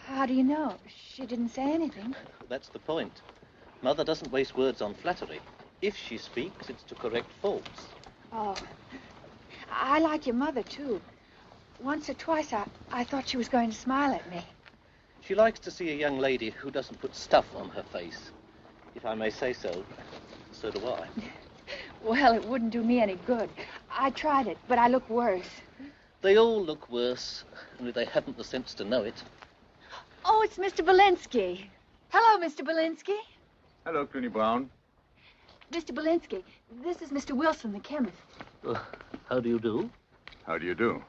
How do you know? She didn't say anything. That's the point. Mother doesn't waste words on flattery. If she speaks, it's to correct faults. Oh, I like your mother, too. Once or twice, I thought she was going to smile at me. She likes to see a young lady who doesn't put stuff on her face. If I may say so, so do I. Well, it wouldn't do me any good. I tried it, but I look worse. They all look worse, only they haven't the sense to know it. Oh, it's Mr. Belinsky. Hello, Mr. Belinsky. Hello, Cluny Brown. Mr. Belinsky, this is Mr. Wilson, the chemist. How do you do? How do you do?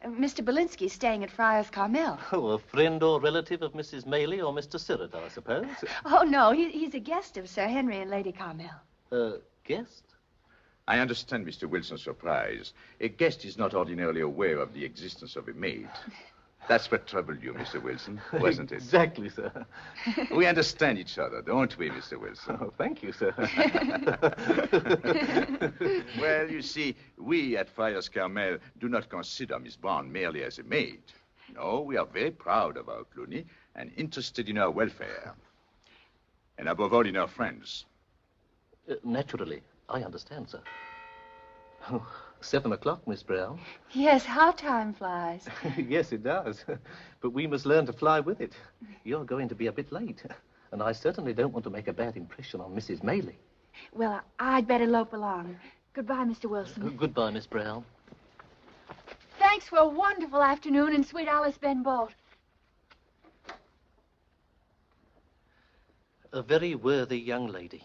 Mr. Belinsky's staying at Friars Carmel. Oh, a friend or relative of Mrs. Maylie or Mr. Sirrett, I suppose. Oh, no, he's a guest of Sir Henry and Lady Carmel. Guest? I understand Mr. Wilson's surprise. A guest is not ordinarily aware of the existence of a maid. That's what troubled you, Mr. Wilson, wasn't it? Exactly, sir. We understand each other, don't we, Mr. Wilson? Oh, thank you, sir. Well, you see, we at Friars Carmel do not consider Miss Brown merely as a maid. No, we are very proud of our Cluny and interested in her welfare. And above all, in her friends. Naturally, I understand, sir. Oh, 7 o'clock, Miss Brown. Yes, how time flies. Yes, it does. But we must learn to fly with it. You're going to be a bit late. And I certainly don't want to make a bad impression on Mrs. Maylie. Well, I'd better lope along. Goodbye, Mr. Wilson. Goodbye, Miss Brown. Thanks for a wonderful afternoon in Sweet Alice Ben Bolt. A very worthy young lady.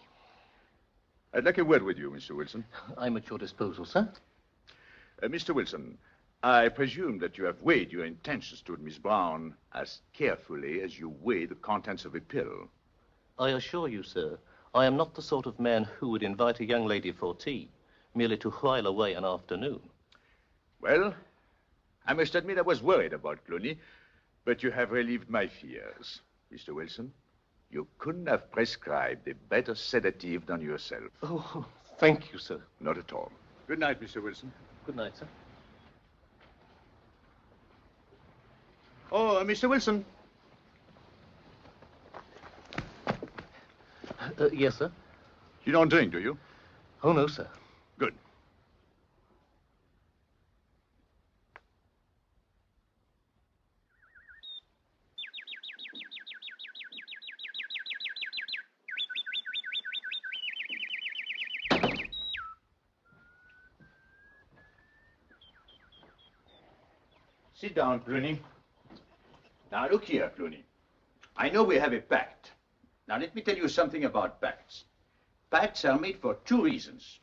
I'd like a word with you, Mr. Wilson. I'm at your disposal, sir. Mr. Wilson, I presume that you have weighed your intentions toward Miss Brown as carefully as you weigh the contents of a pill. I assure you, sir, I am not the sort of man who would invite a young lady for tea, merely to while away an afternoon. Well, I must admit I was worried about Cluny, but you have relieved my fears, Mr. Wilson. You couldn't have prescribed a better sedative than yourself. Oh, thank you, sir. Not at all. Good night, Mr. Wilson. Good night, sir. Oh, Mr. Wilson. Yes, sir. You don't drink, do you? Oh, no, sir. Good. Sit down, Cluny. Now, look here, Cluny. I know we have a pact. Now, let me tell you something about pacts. Pacts are made for 2 reasons.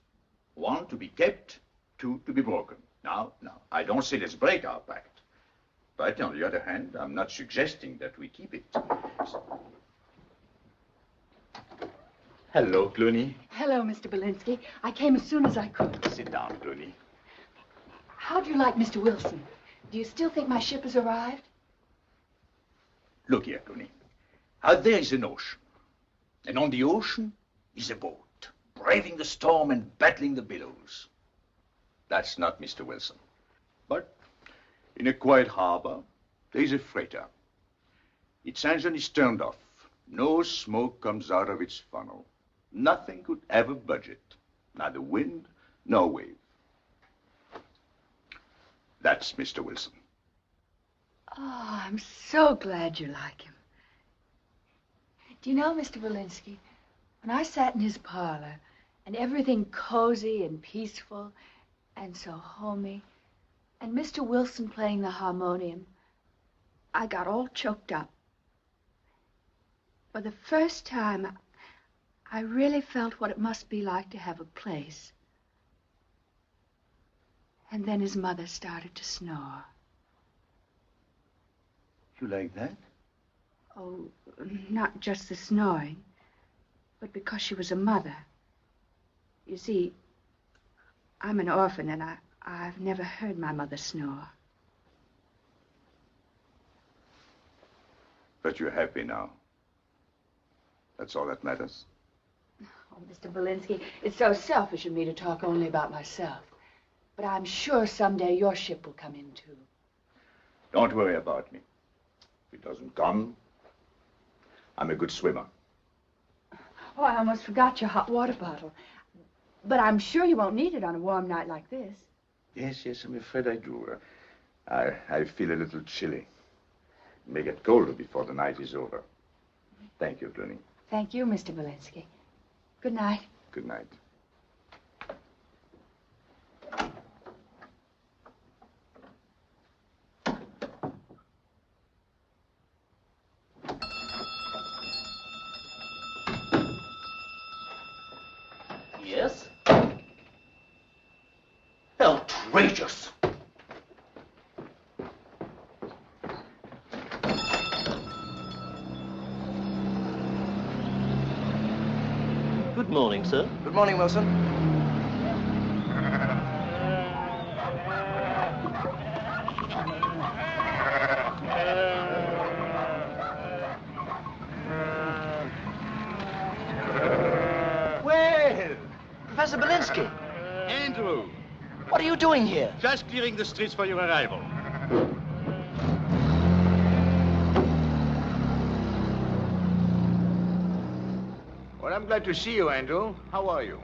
1, to be kept. 2, to be broken. Now, I don't say let's break our pact. But on the other hand, I'm not suggesting that we keep it. Hello, Cluny. Hello, Mr. Belinsky. I came as soon as I could. Sit down, Cluny. How do you like Mr. Wilson? Do you still think my ship has arrived? Look here, Cluny. Out there is an ocean. And on the ocean is a boat, braving the storm and battling the billows. That's not Mr. Wilson. But in a quiet harbor, there is a freighter. Its engine is turned off. No smoke comes out of its funnel. Nothing could ever budge it. Neither wind nor wave. That's Mr. Wilson. Oh, I'm so glad you like him. Do you know, Mr. Belinsky, when I sat in his parlor and everything cozy and peaceful and so homey, and Mr. Wilson playing the harmonium, I got all choked up. For the first time, I really felt what it must be like to have a place. And then his mother started to snore. You like that? Oh, not just the snoring, but because she was a mother. You see, I'm an orphan, and I've never heard my mother snore. But you're happy now. That's all that matters. Oh, Mr. Belinsky, it's so selfish of me to talk only about myself. But I'm sure someday your ship will come in, too. Don't worry about me. If it doesn't come, I'm a good swimmer. Oh, I almost forgot your hot water bottle. But I'm sure you won't need it on a warm night like this. Yes, I'm afraid I do. I feel a little chilly. It may get colder before the night is over. Thank you, Cluny. Thank you, Mr. Walensky. Good night. Good night. Yes? Outrageous! Good morning, sir. Good morning, Wilson. Well, Professor Belinsky. Andrew! What are you doing here? Just clearing the streets for your arrival. Well, I'm glad to see you, Andrew. How are you?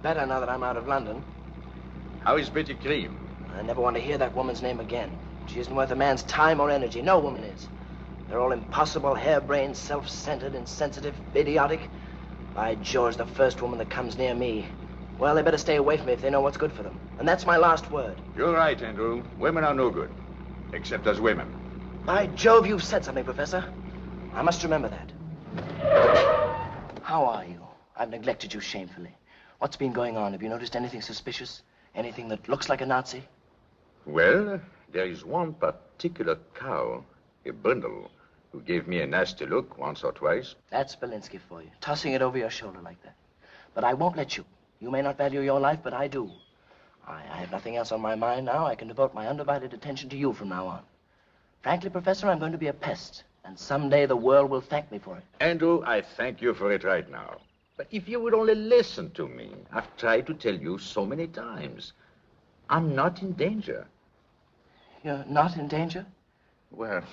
Better now that I'm out of London. How is Betty Cream? I never want to hear that woman's name again. She isn't worth a man's time or energy. No woman is. They're all impossible, harebrained, self-centered, insensitive, idiotic. By George, the first woman that comes near me, well, they better stay away from me if they know what's good for them. And that's my last word. You're right, Andrew. Women are no good. Except as women. By Jove, you've said something, Professor. I must remember that. How are you? I've neglected you shamefully. What's been going on? Have you noticed anything suspicious? Anything that looks like a Nazi? Well, there is one particular cow, a brindle, who gave me a nasty look once or twice. That's Belinsky for you, tossing it over your shoulder like that. But I won't let you. You may not value your life, but I do. I have nothing else on my mind now. I can devote my undivided attention to you from now on. Frankly, Professor, I'm going to be a pest, and someday the world will thank me for it. Andrew, I thank you for it right now. But if you would only listen to me, I've tried to tell you so many times. I'm not in danger. You're not in danger? Well,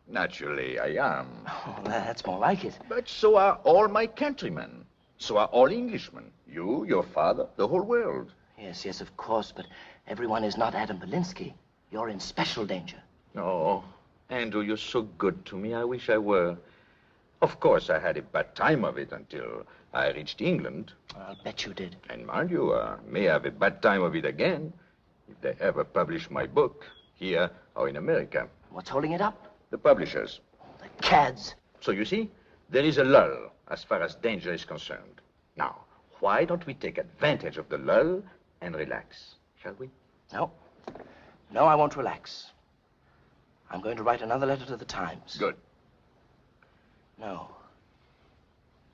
naturally I am. Oh, that's more like it. But so are all my countrymen. So are all Englishmen. You, your father, the whole world. Yes, of course, but everyone is not Adam Belinsky. You're in special danger. Oh, Andrew, you're so good to me. I wish I were. Of course, I had a bad time of it until I reached England. I'll bet you did. And mind you, I may have a bad time of it again if they ever publish my book here or in America. What's holding it up? The publishers. The cads. So you see, there is a lull as far as danger is concerned. Now, why don't we take advantage of the lull and relax, shall we? No. No, I won't relax. I'm going to write another letter to the Times. Good. No,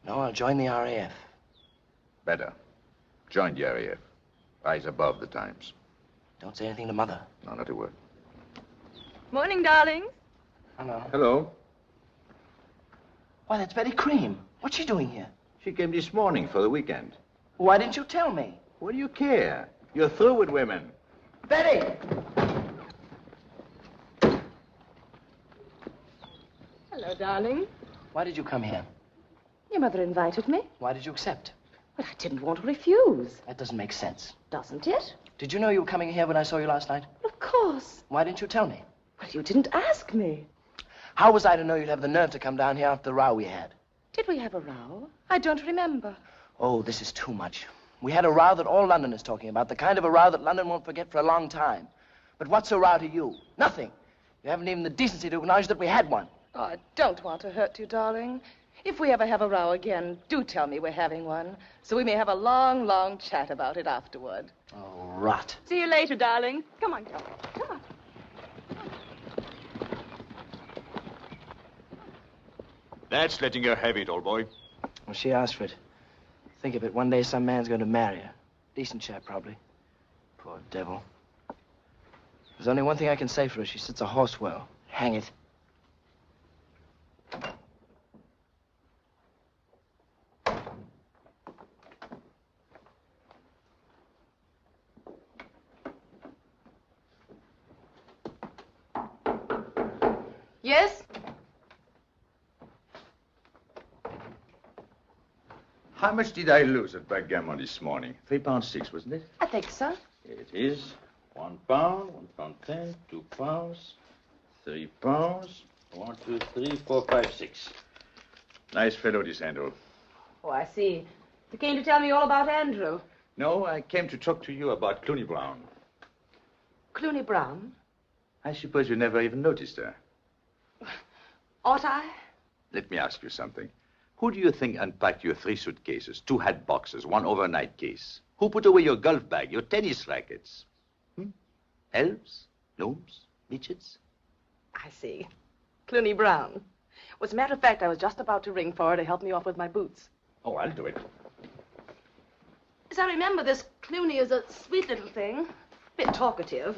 I'll join the RAF. Better. Join the RAF. Rise above the Times. Don't say anything to Mother. No, not a word. Morning, darlings. Hello. Hello. Why, that's Betty Cream. What's she doing here? She came this morning for the weekend. Why didn't you tell me? What do you care? You're through with women. Betty! Hello, darling. Why did you come here? Your mother invited me. Why did you accept? But I didn't want to refuse. That doesn't make sense. Doesn't it? Did you know you were coming here when I saw you last night? Of course. Why didn't you tell me? Well, you didn't ask me. How was I to know you'd have the nerve to come down here after the row we had? Did we have a row? I don't remember. Oh, this is too much. We had a row that all London is talking about, the kind of a row that London won't forget for a long time. But what's a row to you? Nothing. You haven't even the decency to acknowledge that we had one. Oh, I don't want to hurt you, darling. If we ever have a row again, do tell me we're having one, so we may have a long, long chat about it afterward. Oh, rot. See you later, darling. Come on, girl. Come on. That's letting her have it, old boy. Well, she asked for it. Think of it, one day some man's going to marry her. Decent chap, probably. Poor devil. There's only one thing I can say for her. She sits a horse well. Hang it. Yes? How much did I lose at backgammon this morning? £3.6, wasn't it? I think so. It is. £1, £1.10, £2, £3, 1, 2, 3, 4, 5, 6. Nice fellow, this Andrew. Oh, I see. You came to tell me all about Andrew. No, I came to talk to you about Cluny Brown. Cluny Brown? I suppose you never even noticed her. Ought I? Let me ask you something. Who do you think unpacked your 3 suitcases, 2 hat boxes, 1 overnight case? Who put away your golf bag, your tennis rackets? Elves? Gnomes? Midgets? I see. Cluny Brown. Well, as a matter of fact, I was just about to ring for her to help me off with my boots. Oh, I'll do it. As I remember, this Cluny is a sweet little thing. Bit talkative.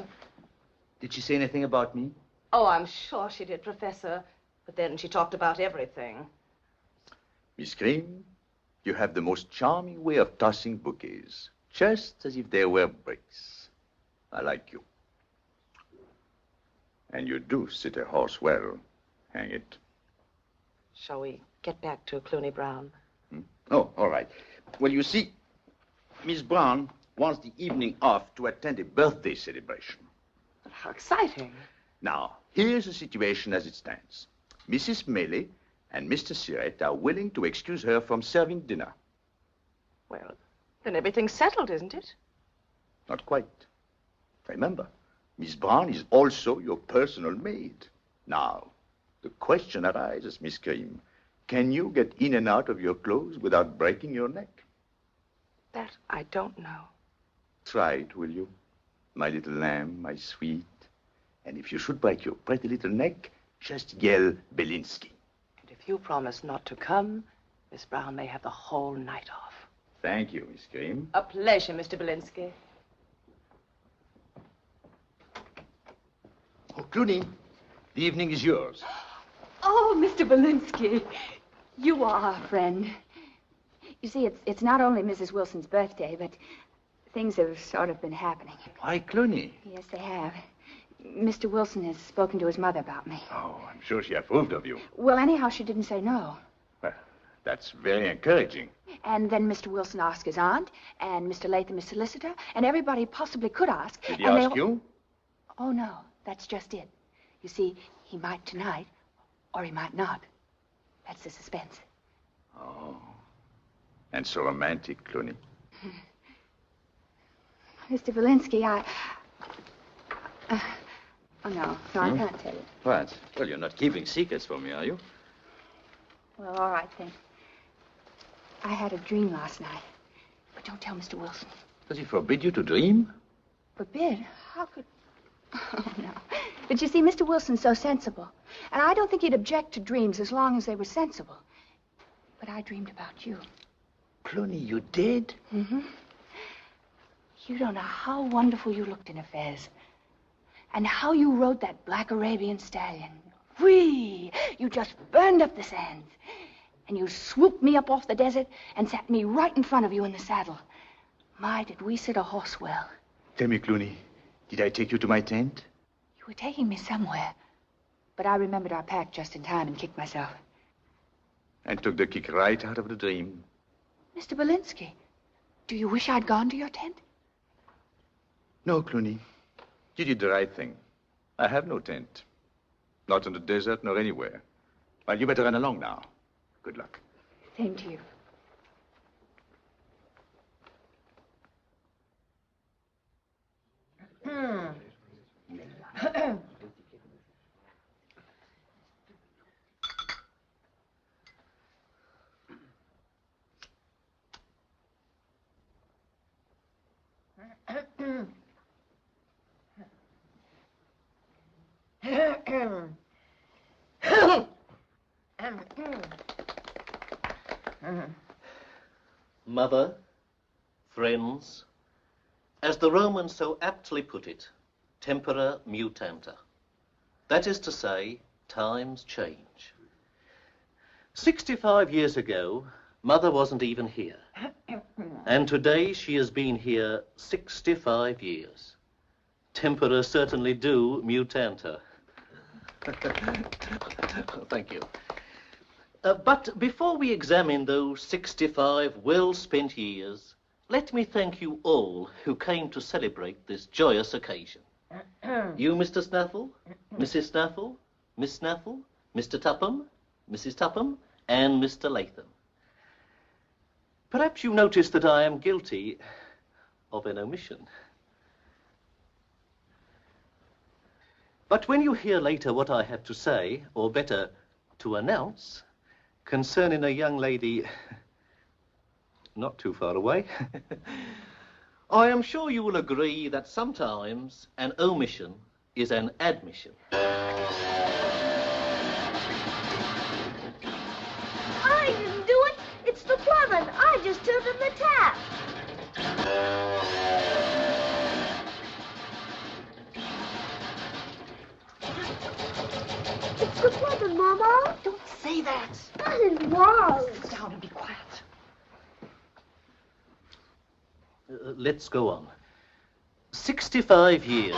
Did she say anything about me? Oh, I'm sure she did, Professor. But then she talked about everything. Miss Green, you have the most charming way of tossing bouquets, just as if they were bricks. I like you. And you do sit a horse well, hang it. Shall we get back to Cluny Brown? Oh, all right. Well, you see, Miss Brown wants the evening off to attend a birthday celebration. How exciting. Now, here's the situation as it stands. Mrs. Mayley and Mr. Siret are willing to excuse her from serving dinner. Well, then everything's settled, isn't it? Not quite. Remember, Miss Brown is also your personal maid. Now, the question arises, Miss Cream. Can you get in and out of your clothes without breaking your neck? That I don't know. Try it, will you? My little lamb, my sweet. And if you should break your pretty little neck, just yell Belinsky. And if you promise not to come, Miss Brown may have the whole night off. Thank you, Miss Cream. A pleasure, Mr. Belinsky. Oh, Cluny, the evening is yours. Oh, Mr. Belinsky, you are a friend. You see, it's not only Mrs. Wilson's birthday, but things have sort of been happening. Why, Cluny? Yes, they have. Mr. Wilson has spoken to his mother about me. Oh, I'm sure she approved of you. Well, anyhow, she didn't say no. Well, that's very encouraging. And then Mr. Wilson asked his aunt, and Mr. Latham, his solicitor, and everybody possibly could ask. Did he ask you? Oh, no, that's just it. You see, he might tonight, or he might not. That's the suspense. Oh, and so romantic, Cluny. Mr. Belinsky, oh, no, I can't tell you. What? Well, you're not keeping secrets from me, are you? Well, all right, then. I had a dream last night. But don't tell Mr. Wilson. Does he forbid you to dream? Forbid? How could... Oh, no. But you see, Mr. Wilson's so sensible. And I don't think he'd object to dreams as long as they were sensible. But I dreamed about you. Cluny, you did? Mm-hmm. You don't know how wonderful you looked in a fez. And how you rode that black Arabian stallion. Whee! You just burned up the sands. And you swooped me up off the desert and sat me right in front of you in the saddle. My, did we sit a horse well. Tell me, Cluny, did I take you to my tent? You were taking me somewhere. But I remembered our pack just in time and kicked myself. And took the kick right out of the dream. Mr. Belinsky, do you wish I'd gone to your tent? No, Cluny. You did the right thing. I have no tent. Not in the desert, nor anywhere. Well, you better run along now. Good luck. Same to you. Mother, friends, as the Romans so aptly put it, tempora mutanta. That is to say, times change. 65 years ago, Mother wasn't even here. And today she has been here 65 years. Tempora certainly do mutanta. Thank you. But before we examine those 65 well-spent years, let me thank you all who came to celebrate this joyous occasion. You, Mr. Snaffle, Mrs. Snaffle, Miss Snaffle, Mr. Tupham, Mrs. Tupham, and Mr. Latham. Perhaps you noticed that I am guilty of an omission. But when you hear later what I have to say, or better, to announce, concerning a young lady not too far away, I am sure you will agree that sometimes an omission is an admission. I didn't do it. It's the plumbing. I just turned on the tap. It's the plumbing, Mama. Don't say that. But it was. Sit down and be quiet. Let's go on. 65 years.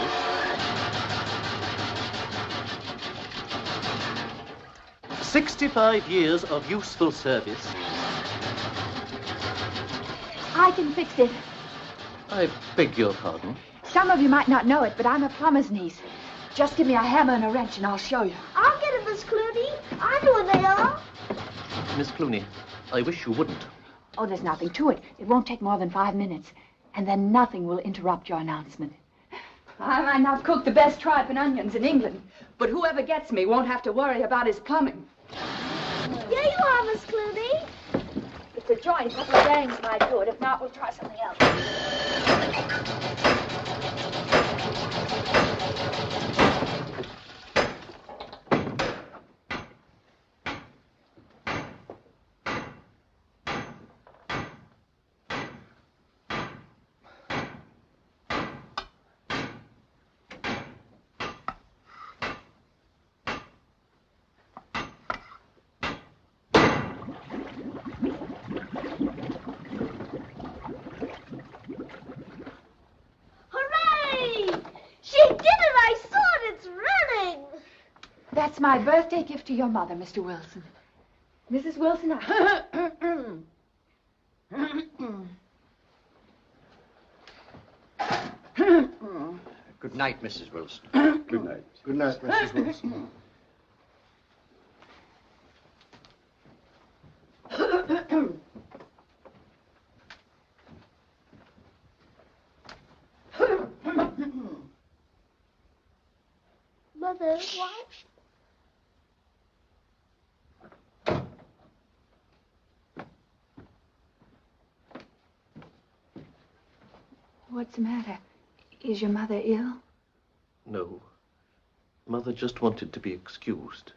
65 years of useful service. I can fix it. I beg your pardon. Some of you might not know it, but I'm a plumber's niece. Just give me a hammer and a wrench and I'll show you. I'll get it, Miss Cluny. I know where they are. Miss Cluny, I wish you wouldn't. Oh, there's nothing to it. It won't take more than 5 minutes. And then nothing will interrupt your announcement. I might not cook the best tripe and onions in England, but whoever gets me won't have to worry about his plumbing. Here you are, Miss Cluny. It's a joint. A couple of bangs might do it. If not, we'll try something else. That's my birthday gift to your mother, Mr. Wilson. Mrs. Wilson, Good night, Mrs. Wilson. Good night. Good night, Mrs. Wilson. Mother, what? what's the matter? Is your mother ill? No. Mother just wanted to be excused.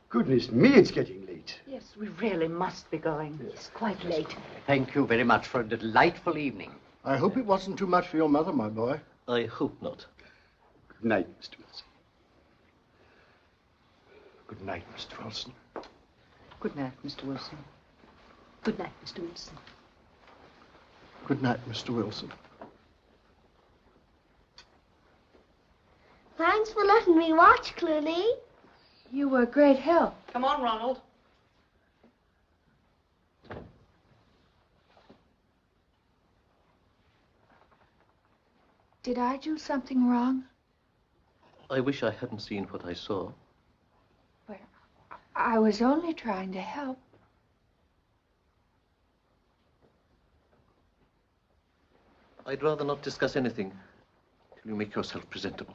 Goodness me, it's getting late. Yes, we really must be going. It's quite late. Thank you very much for a delightful evening. I hope it wasn't too much for your mother, my boy. I hope not. Good night, Mr. Wilson. Good night, Mr. Wilson. Good night, Mr. Wilson. Good night, Mr. Wilson. Good night, Mr. Wilson. Thanks for letting me watch, Cluny. You were a great help. Come on, Ronald. Did I do something wrong? I wish I hadn't seen what I saw. Well, I was only trying to help. I'd rather not discuss anything till you make yourself presentable.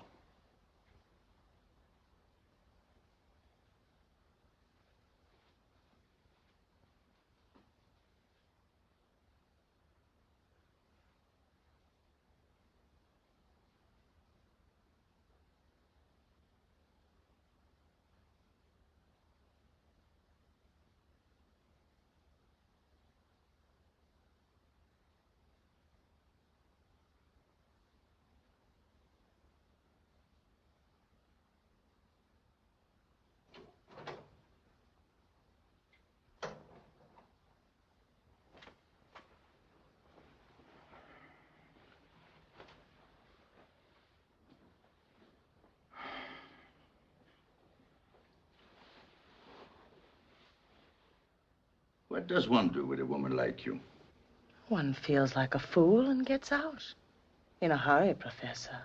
What does one do with a woman like you? One feels like a fool and gets out. In a hurry, Professor.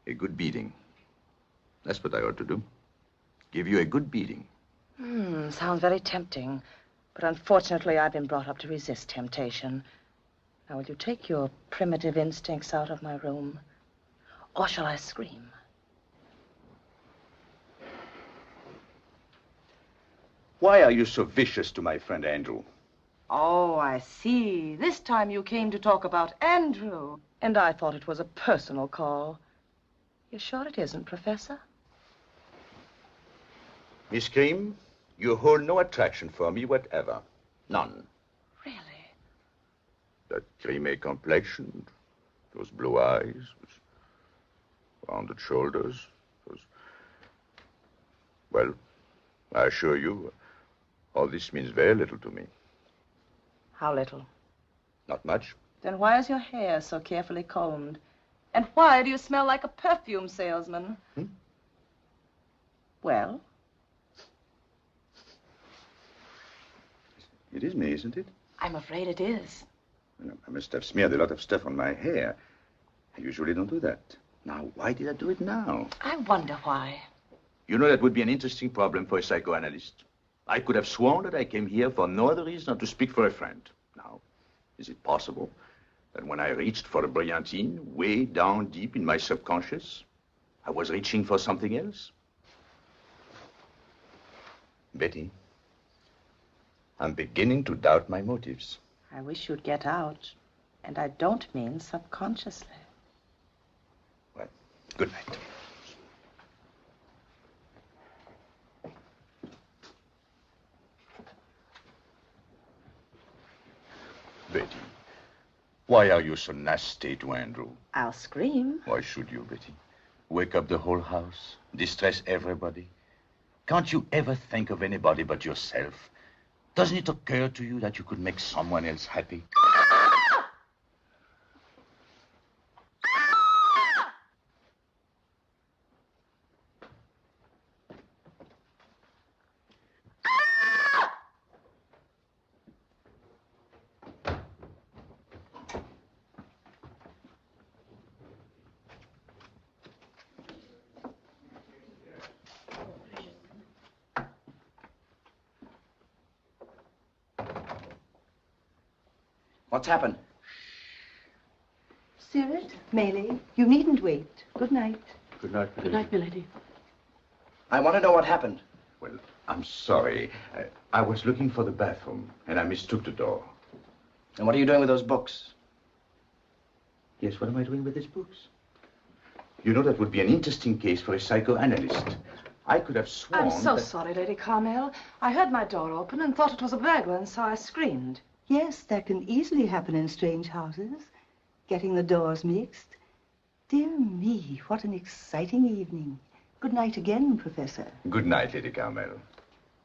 A good beating. That's what I ought to do. Give you a good beating. Sounds very tempting. But unfortunately, I've been brought up to resist temptation. Now, will you take your primitive instincts out of my room? Or shall I scream? Why are you so vicious to my friend Andrew? Oh, I see. This time you came to talk about Andrew. And I thought it was a personal call. You're sure it isn't, Professor? Miss Cream, you hold no attraction for me whatever. None. Really? That creamy complexion, those blue eyes, those rounded shoulders, those... Well, I assure you, all this means very little to me. How little? Not much. Then why is your hair so carefully combed? And why do you smell like a perfume salesman? Well? It is me, isn't it? I'm afraid it is. I must have smeared a lot of stuff on my hair. I usually don't do that. Now, why did I do it now? I wonder why. You know, that would be an interesting problem for a psychoanalyst. I could have sworn that I came here for no other reason than to speak for a friend. Now, is it possible that when I reached for a brillantine, way down deep in my subconscious, I was reaching for something else? Betty, I'm beginning to doubt my motives. I wish you'd get out. And I don't mean subconsciously. Well, good night. Betty, why are you so nasty to Andrew? I'll scream. Why should you, Betty? Wake up the whole house, distress everybody. Can't you ever think of anybody but yourself? Doesn't it occur to you that you could make someone else happy? What's happened? Sirit, Maylie, you needn't wait. Good night. Good night, Good night, milady. I want to know what happened. Well, I'm sorry. I was looking for the bathroom, and I mistook the door. And what are you doing with those books? Yes, what am I doing with these books? You know, that would be an interesting case for a psychoanalyst. I could have sworn I'm so that... sorry, Lady Carmel. I heard my door open and thought it was a burglar, and so I screamed. Yes, that can easily happen in strange houses. Getting the doors mixed. Dear me, what an exciting evening. Good night again, Professor. Good night, Lady Carmel.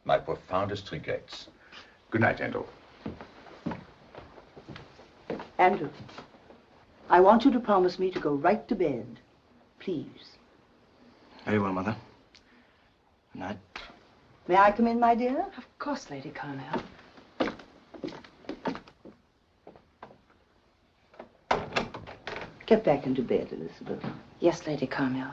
My profoundest regrets. Good night, Andrew. Andrew, I want you to promise me to go right to bed. Please. Very well, Mother. Good night. May I come in, my dear? Of course, Lady Carmel. Get back into bed, Elizabeth. Yes, Lady Carmel.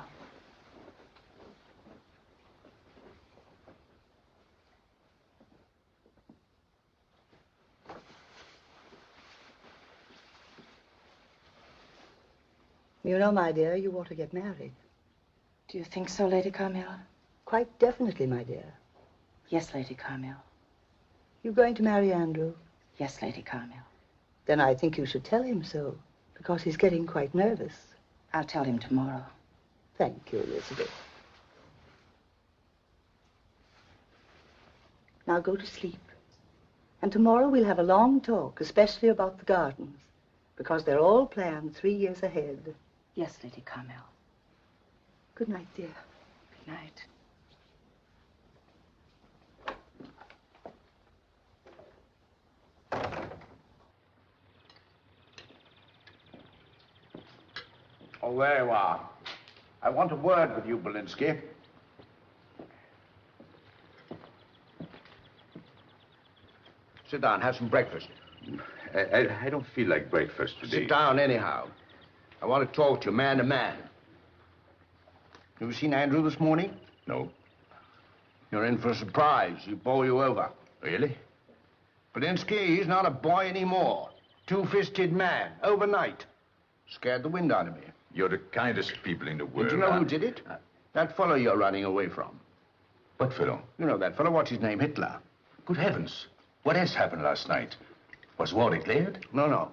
You know, my dear, you ought to get married. Do you think so, Lady Carmel? Quite definitely, my dear. Yes, Lady Carmel. You going to marry Andrew? Yes, Lady Carmel. Then I think you should tell him so, because he's getting quite nervous. I'll tell him tomorrow. Thank you, Elizabeth. Now go to sleep. And tomorrow we'll have a long talk, especially about the gardens, because they're all planned 3 years ahead. Yes, Lady Carmel. Good night, dear. Good night. Oh, there you are. I want a word with you, Belinsky. Sit down, have some breakfast. I don't feel like breakfast today. Sit down anyhow. I want to talk to you, man to man. You seen Andrew this morning? No. You're in for a surprise. He'll bowl you over. Really? Belinsky, he's not a boy anymore. Two-fisted man, overnight. Scared the wind out of me. You're the kindest people in the world. Did you know who did it? That fellow you're running away from. What fellow? You know that fellow, what's his name, Hitler. Good heavens. What else happened last night? Was war declared? No.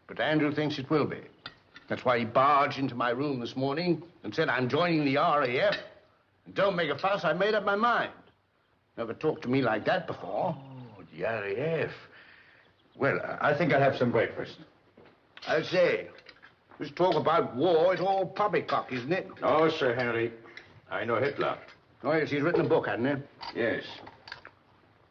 But Andrew thinks it will be. That's why he barged into my room this morning and said, I'm joining the RAF. And don't make a fuss, I made up my mind. Never talked to me like that before. Oh, the RAF. Well, I think I'll have some breakfast. I say, this talk about war is all poppycock, isn't it? Oh, Sir Henry. I know Hitler. Oh, yes, he's written a book, hasn't he? Yes.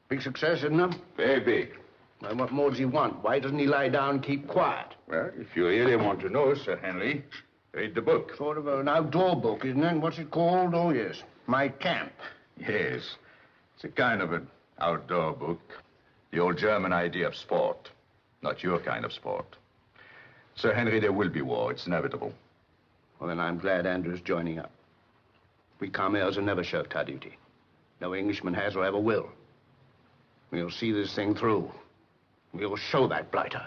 Big success, isn't it? Very big. Well, what more does he want? Why doesn't he lie down and keep quiet? Well, if you really want to know, Sir Henry, read the book. Sort of an outdoor book, isn't it? What's it called? Oh, yes. My Camp. Yes. It's a kind of an outdoor book. The old German idea of sport. Not your kind of sport. Sir Henry, there will be war. It's inevitable. Well, then I'm glad Andrew's joining up. We commoners have never shirked our duty. No Englishman has or ever will. We'll see this thing through. We'll show that blighter.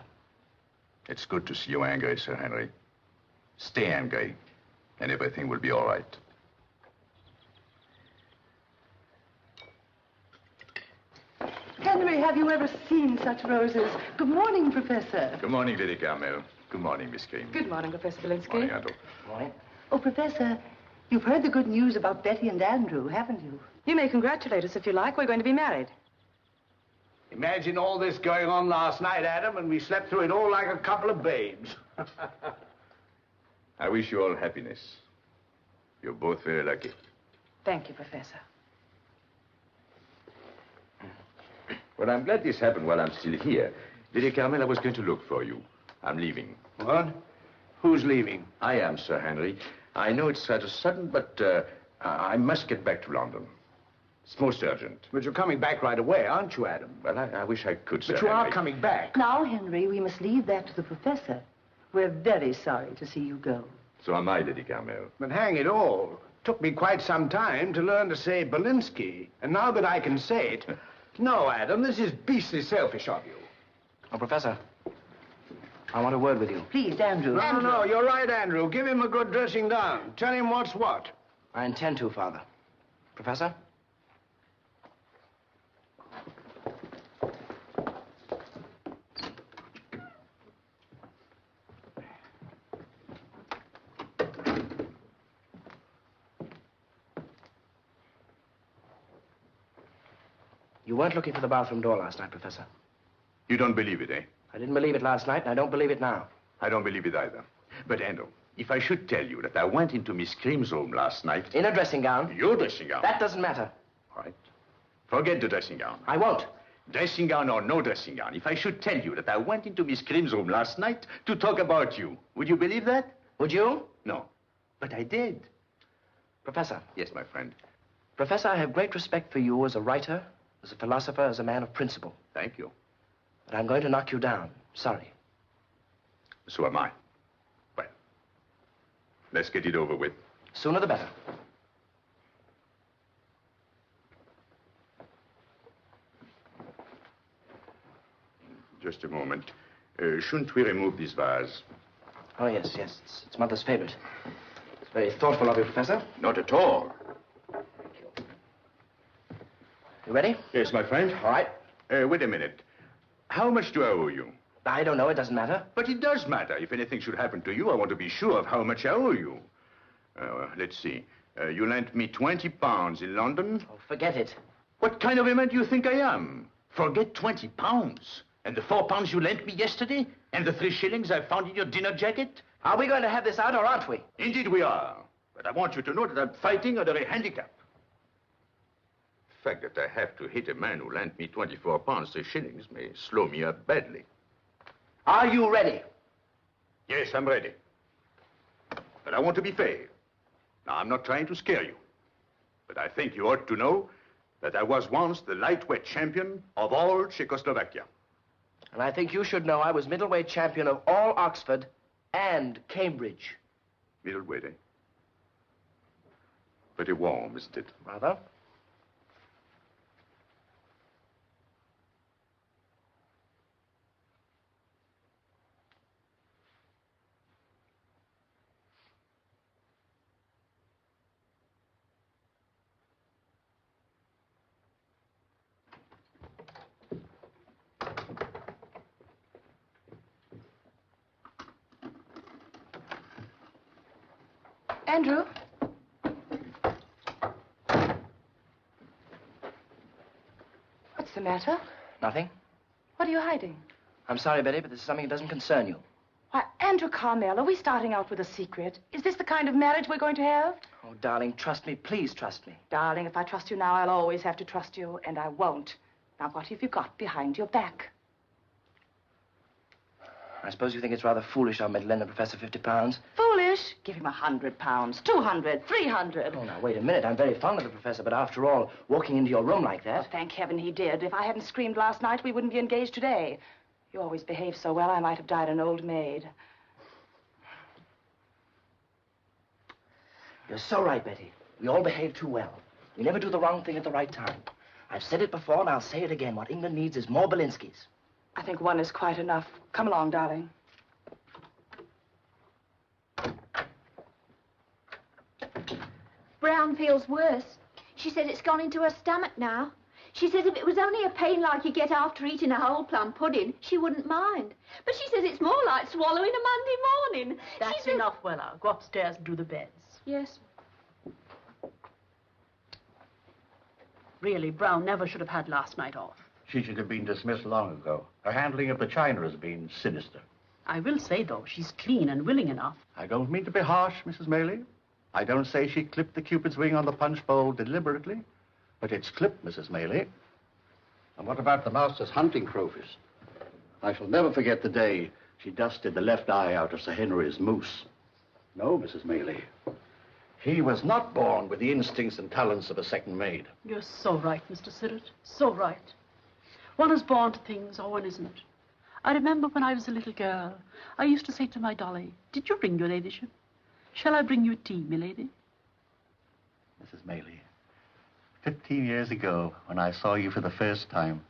It's good to see you angry, Sir Henry. Stay angry, and everything will be all right. Henry, have you ever seen such roses? Good morning, Professor. Good morning, Lady Carmel. Good morning, Miss Cream. Good morning, Professor Belinsky. Good morning, Andrew. Morning. Oh, Professor, you've heard the good news about Betty and Andrew, haven't you? You may congratulate us if you like. We're going to be married. Imagine all this going on last night, Adam, and we slept through it all like a couple of babes. I wish you all happiness. You're both very lucky. Thank you, Professor. Well, I'm glad this happened while I'm still here. Lady Carmel, I was going to look for you. I'm leaving. What? Who's leaving? I am, Sir Henry. I know it's rather sudden, but I must get back to London. It's most urgent. But you're coming back right away, aren't you, Adam? Well, I wish I could, Sir But you Henry. are coming back. Now, Henry, we must leave that to the Professor. We're very sorry to see you go. So am I, Lady Carmel. But hang it all. Took me quite some time to learn to say Belinsky. And now that I can say it... No, Adam, this is beastly selfish of you. Oh, Professor, I want a word with you. Please, Andrew. No, you're right, Andrew. Give him a good dressing down. Tell him what's what. I intend to, Father. Professor? You weren't looking for the bathroom door last night, Professor. You don't believe it, eh? I didn't believe it last night, and I don't believe it now. I don't believe it either. But, Andrew, if I should tell you that I went into Miss Cream's room last night... In a dressing gown? Your dressing gown? That doesn't matter. All right. Forget the dressing gown. I won't. Dressing gown or no dressing gown, if I should tell you that I went into Miss Cream's room last night to talk about you, would you believe that? Would you? No. But I did. Professor. Yes, my friend. Professor, I have great respect for you as a writer, as a philosopher, as a man of principle. Thank you. But I'm going to knock you down. Sorry. So am I. Well, let's get it over with. Sooner the better. Just a moment. Shouldn't we remove this vase? Oh, yes. It's Mother's favorite. It's very thoughtful of you, Professor. Not at all. You ready? Yes, my friend. All right. Wait a minute. How much do I owe you? I don't know. It doesn't matter. But it does matter. If anything should happen to you, I want to be sure of how much I owe you. Let's see. You lent me 20 pounds in London. Oh, forget it. What kind of a man do you think I am? Forget 20 pounds? And the 4 pounds you lent me yesterday? And the 3 shillings I found in your dinner jacket? Are we going to have this out, or aren't we? Indeed we are. But I want you to know that I'm fighting under a handicap. The fact that I have to hit a man who lent me 24 pounds, 3 shillings, may slow me up badly. Are you ready? Yes, I'm ready. But I want to be fair. Now, I'm not trying to scare you. But I think you ought to know that I was once the lightweight champion of all Czechoslovakia. And I think you should know I was middleweight champion of all Oxford and Cambridge. Middleweight, eh? Pretty warm, isn't it? Rather. Andrew? What's the matter? Nothing. What are you hiding? I'm sorry, Betty, but this is something that doesn't concern you. Why, Andrew Carmel, are we starting out with a secret? Is this the kind of marriage we're going to have? Oh, darling, trust me. Please trust me. Darling, if I trust you now, I'll always have to trust you, and I won't. Now, what have you got behind your back? I suppose you think it's rather foolish of me to lend the professor £50. Foolish? Give him £100, 200, 300. Oh, now, wait a minute. I'm very fond of the professor, but after all, walking into your room like that... Oh, thank heaven he did. If I hadn't screamed last night, we wouldn't be engaged today. You always behave so well, I might have died an old maid. You're so right, Betty. We all behave too well. We never do the wrong thing at the right time. I've said it before, and I'll say it again. What England needs is more Belinskys. I think one is quite enough. Come along, darling. Brown feels worse. She said it's gone into her stomach now. She says if it was only a pain like you get after eating a whole plum pudding, she wouldn't mind. But she says it's more like swallowing a Monday morning. That's enough, Wella. Go upstairs and do the beds. Yes. Really, Brown never should have had last night off. She should have been dismissed long ago. Her handling of the china has been sinister. I will say, though, she's clean and willing enough. I don't mean to be harsh, Mrs. Maylie. I don't say she clipped the Cupid's wing on the punch bowl deliberately, but it's clipped, Mrs. Maylie. And what about the master's hunting trophies? I shall never forget the day she dusted the left eye out of Sir Henry's moose. No, Mrs. Maylie. He was not born with the instincts and talents of a second maid. You're so right, Mr. Sirrett. So right. One is born to things, or one isn't. I remember when I was a little girl, I used to say to my dolly, "Did you bring your ladyship? Shall I bring you tea, milady?" Mrs. Maylie, 15 years ago, when I saw you for the first time,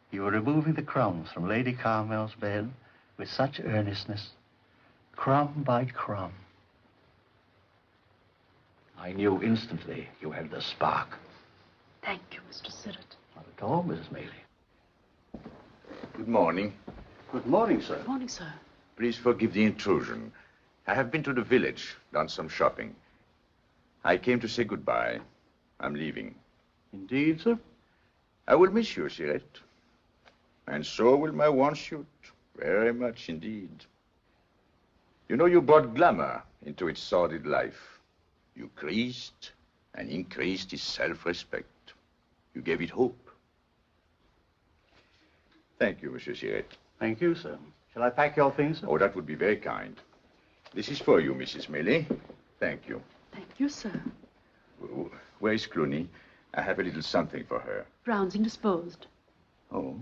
you were removing the crumbs from Lady Carmel's bed with such earnestness, crumb by crumb. I knew instantly you had the spark. Thank you, Mr. Sirrett. Not at all, Mrs. Maylie. Good morning. Good morning, sir. Good morning, sir. Please forgive the intrusion. I have been to the village, done some shopping. I came to say goodbye. I'm leaving. Indeed, sir? I will miss you, Sirrett. And so will my one suit. Very much indeed. You know, you brought glamour into its sordid life. You creased and increased its self-respect. You gave it hope. Thank you, Monsieur Sirrett. Thank you, sir. Shall I pack your things, sir? Oh, that would be very kind. This is for you, Mrs. Maylie. Thank you. Thank you, sir. Where is Cluny? I have a little something for her. Brown's indisposed. Oh,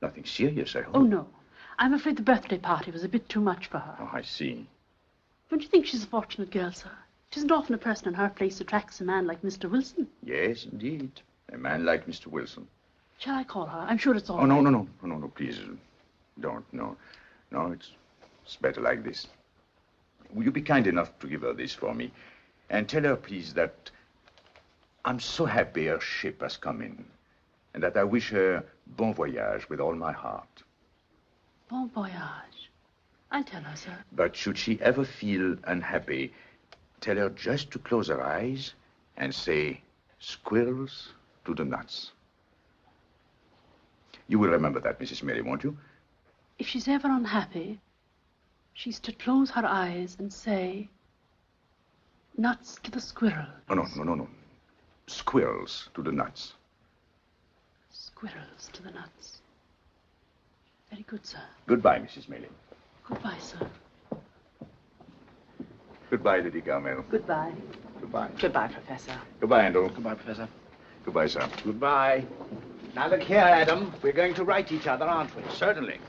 nothing serious, I hope. Oh, no. I'm afraid the birthday party was a bit too much for her. Oh, I see. Don't you think she's a fortunate girl, sir? It isn't often a person in her place attracts a man like Mr. Wilson. Yes, indeed. A man like Mr. Wilson. Shall I call her? I'm sure it's all right. right. No, please. Don't, no. No, it's better like this. Will you be kind enough to give her this for me? And tell her, please, that I'm so happy her ship has come in. And that I wish her bon voyage with all my heart. Bon voyage. I'll tell her, sir. But should she ever feel unhappy, tell her just to close her eyes and say, "Squirrels to the nuts." You will remember that, Mrs. Mary, won't you? If she's ever unhappy, she's to close her eyes and say, "Nuts to the squirrel." Oh, no. Squirrels to the nuts. Squirrels to the nuts. Very good, sir. Goodbye, Mrs. Maylie. Goodbye, sir. Goodbye, Lady Carmel. Goodbye. Goodbye. Goodbye, Professor. Goodbye, Andrew. Goodbye, Professor. Goodbye, sir. Goodbye. Now look here, Adam. We're going to write each other, aren't we? Certainly.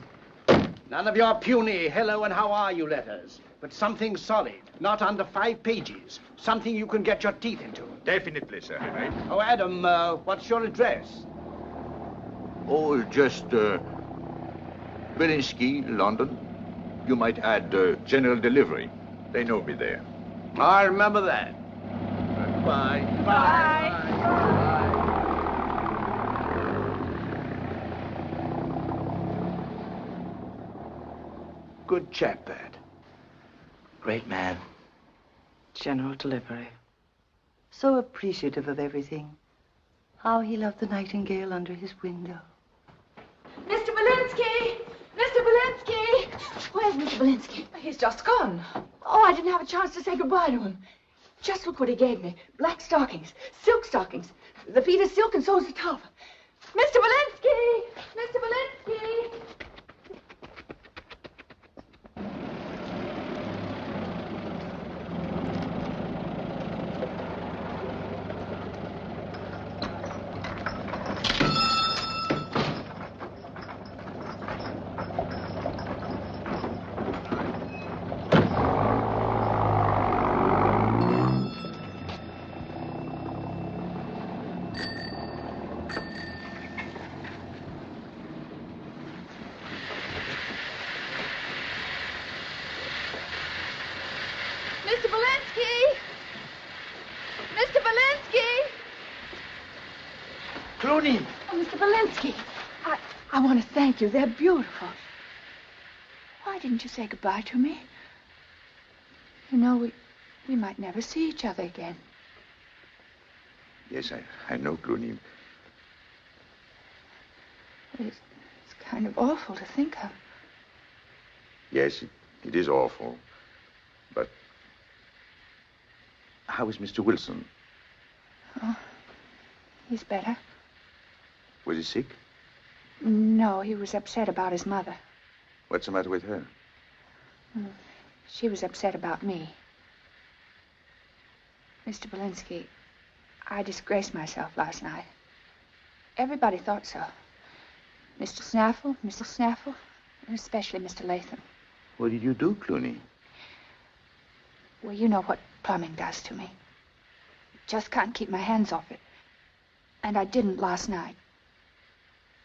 None of your puny hello and how are you letters, but something solid, not under 5 pages. Something you can get your teeth into. Definitely, Sir Henry. Oh, Adam, what's your address? Oh, just Belinsky, London. You might add general delivery. They know me there. I remember that. Bye. Bye. Good chap, that. Great man. General delivery. So appreciative of everything. How he loved the nightingale under his window. Mr. Belinsky! Mr. Belinsky! Where's Mr. Belinsky? He's just gone. Oh, I didn't have a chance to say goodbye to him. Just look what he gave me. Black stockings, silk stockings. The feet are silk and so's the top. Mr. Belinsky! Mr. Belinsky! Mr. Belinsky! Mr. Belinsky! Cluny! Oh, Mr. Belinsky, I want to thank you. They're beautiful. Why didn't you say goodbye to me? You know, we might never see each other again. Yes, I know, Cluny. It's kind of awful to think of. Yes, it is awful. But how is Mr. Wilson? Oh, he's better. Was he sick? No, he was upset about his mother. What's the matter with her? She was upset about me. Mr. Belinsky, I disgraced myself last night. Everybody thought so. Mr. Snaffle, and especially Mr. Latham. What did you do, Cluny? Well, you know what plumbing does to me. Just can't keep my hands off it. And I didn't last night.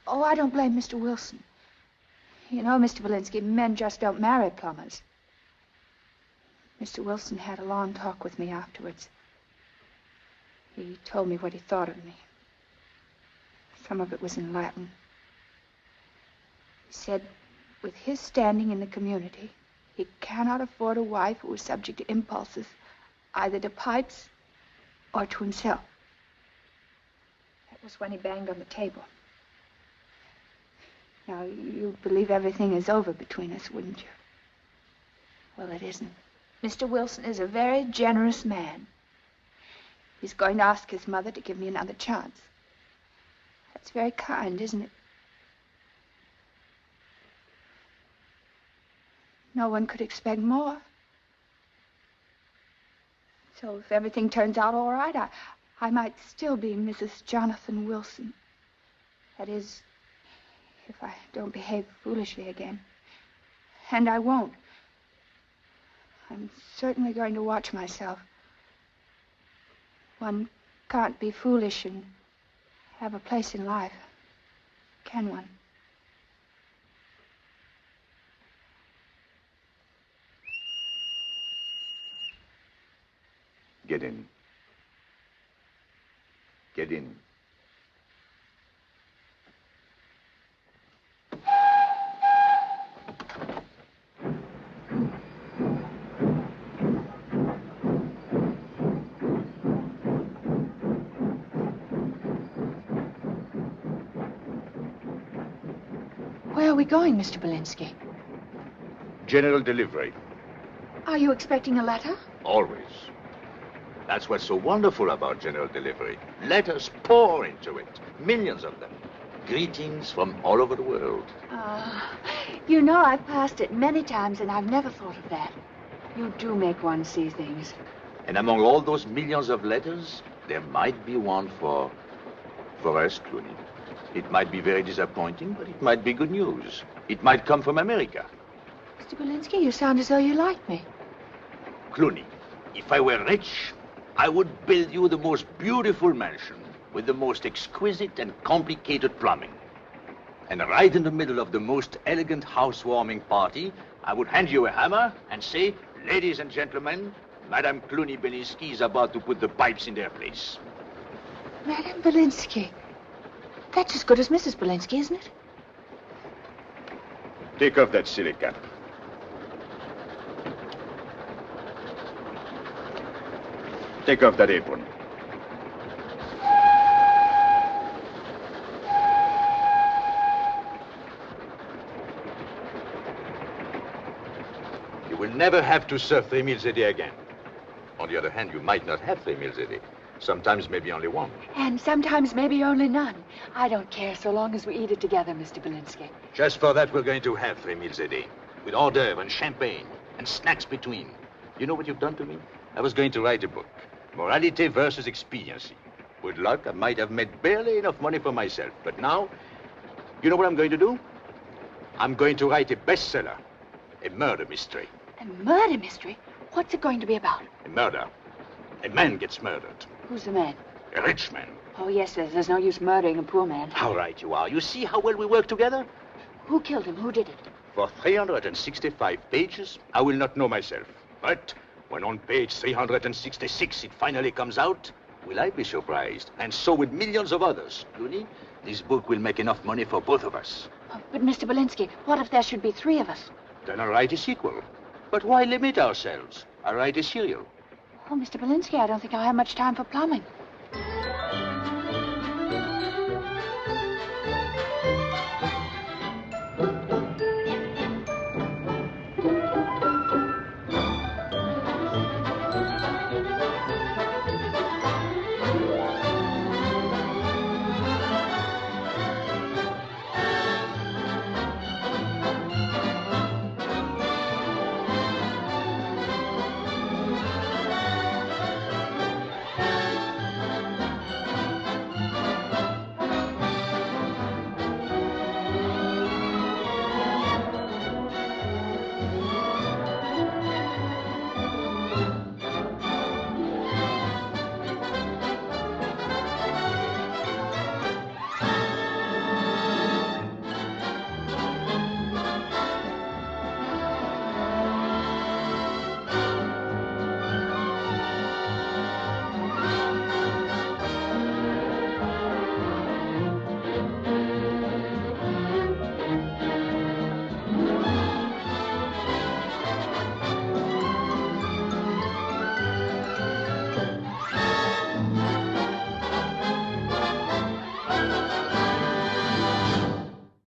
Oh, I don't blame Mr. Wilson. You know, Mr. Belinsky, men just don't marry plumbers. Mr. Wilson had a long talk with me afterwards. He told me what he thought of me. Some of it was in Latin. He said, with his standing in the community, he cannot afford a wife who is subject to impulses, either to pipes or to himself. That was when he banged on the table. Now, you'd believe everything is over between us, wouldn't you? Well, it isn't. Mr. Wilson is a very generous man. He's going to ask his mother to give me another chance. That's very kind, isn't it? No one could expect more. So if everything turns out all right, I might still be Mrs. Jonathan Wilson. That is, if I don't behave foolishly again. And I won't. I'm certainly going to watch myself. One can't be foolish and have a place in life, can one? Get in. Get in. Where are we going, Mr. Belinsky? General delivery. Are you expecting a letter? Always. That's what's so wonderful about general delivery. Letters pour into it. Millions of them. Greetings from all over the world. You know, I've passed it many times and I've never thought of that. You do make one see things. And among all those millions of letters, there might be one for us, Cluny. It might be very disappointing, but it might be good news. It might come from America. Mr. Belinsky, you sound as though you like me. Cluny, if I were rich, I would build you the most beautiful mansion with the most exquisite and complicated plumbing. And right in the middle of the most elegant housewarming party, I would hand you a hammer and say, ladies and gentlemen, Madame Cluny Belinsky is about to put the pipes in their place. Madame Belinsky. That's as good as Mrs. Belinsky, isn't it? Take off that silly cap. Take off that apron. You will never have to serve 3 meals a day again. On the other hand, you might not have 3 meals a day. Sometimes maybe only one. And sometimes maybe only none. I don't care so long as we eat it together, Mr. Belinsky. Just for that, we're going to have 3 meals a day. With hors d'oeuvre and champagne and snacks between. You know what you've done to me? I was going to write a book. Morality versus expediency. With luck, I might have made barely enough money for myself. But now, you know what I'm going to do? I'm going to write a bestseller. A murder mystery. A murder mystery? What's it going to be about? A murder. A man gets murdered. Who's the man? A rich man. Oh, yes, there's no use murdering a poor man. How right you are. You see how well we work together? Who killed him? Who did it? For 365 pages, I will not know myself. But when on page 366 it finally comes out, will I be surprised? And so will millions of others. Cluny, this book will make enough money for both of us. Oh, but, Mr. Belinsky, what if there should be 3 of us? Then I'll write a sequel. But why limit ourselves? I'll write a serial. Oh, Mr. Belinsky, I don't think I'll have much time for plumbing.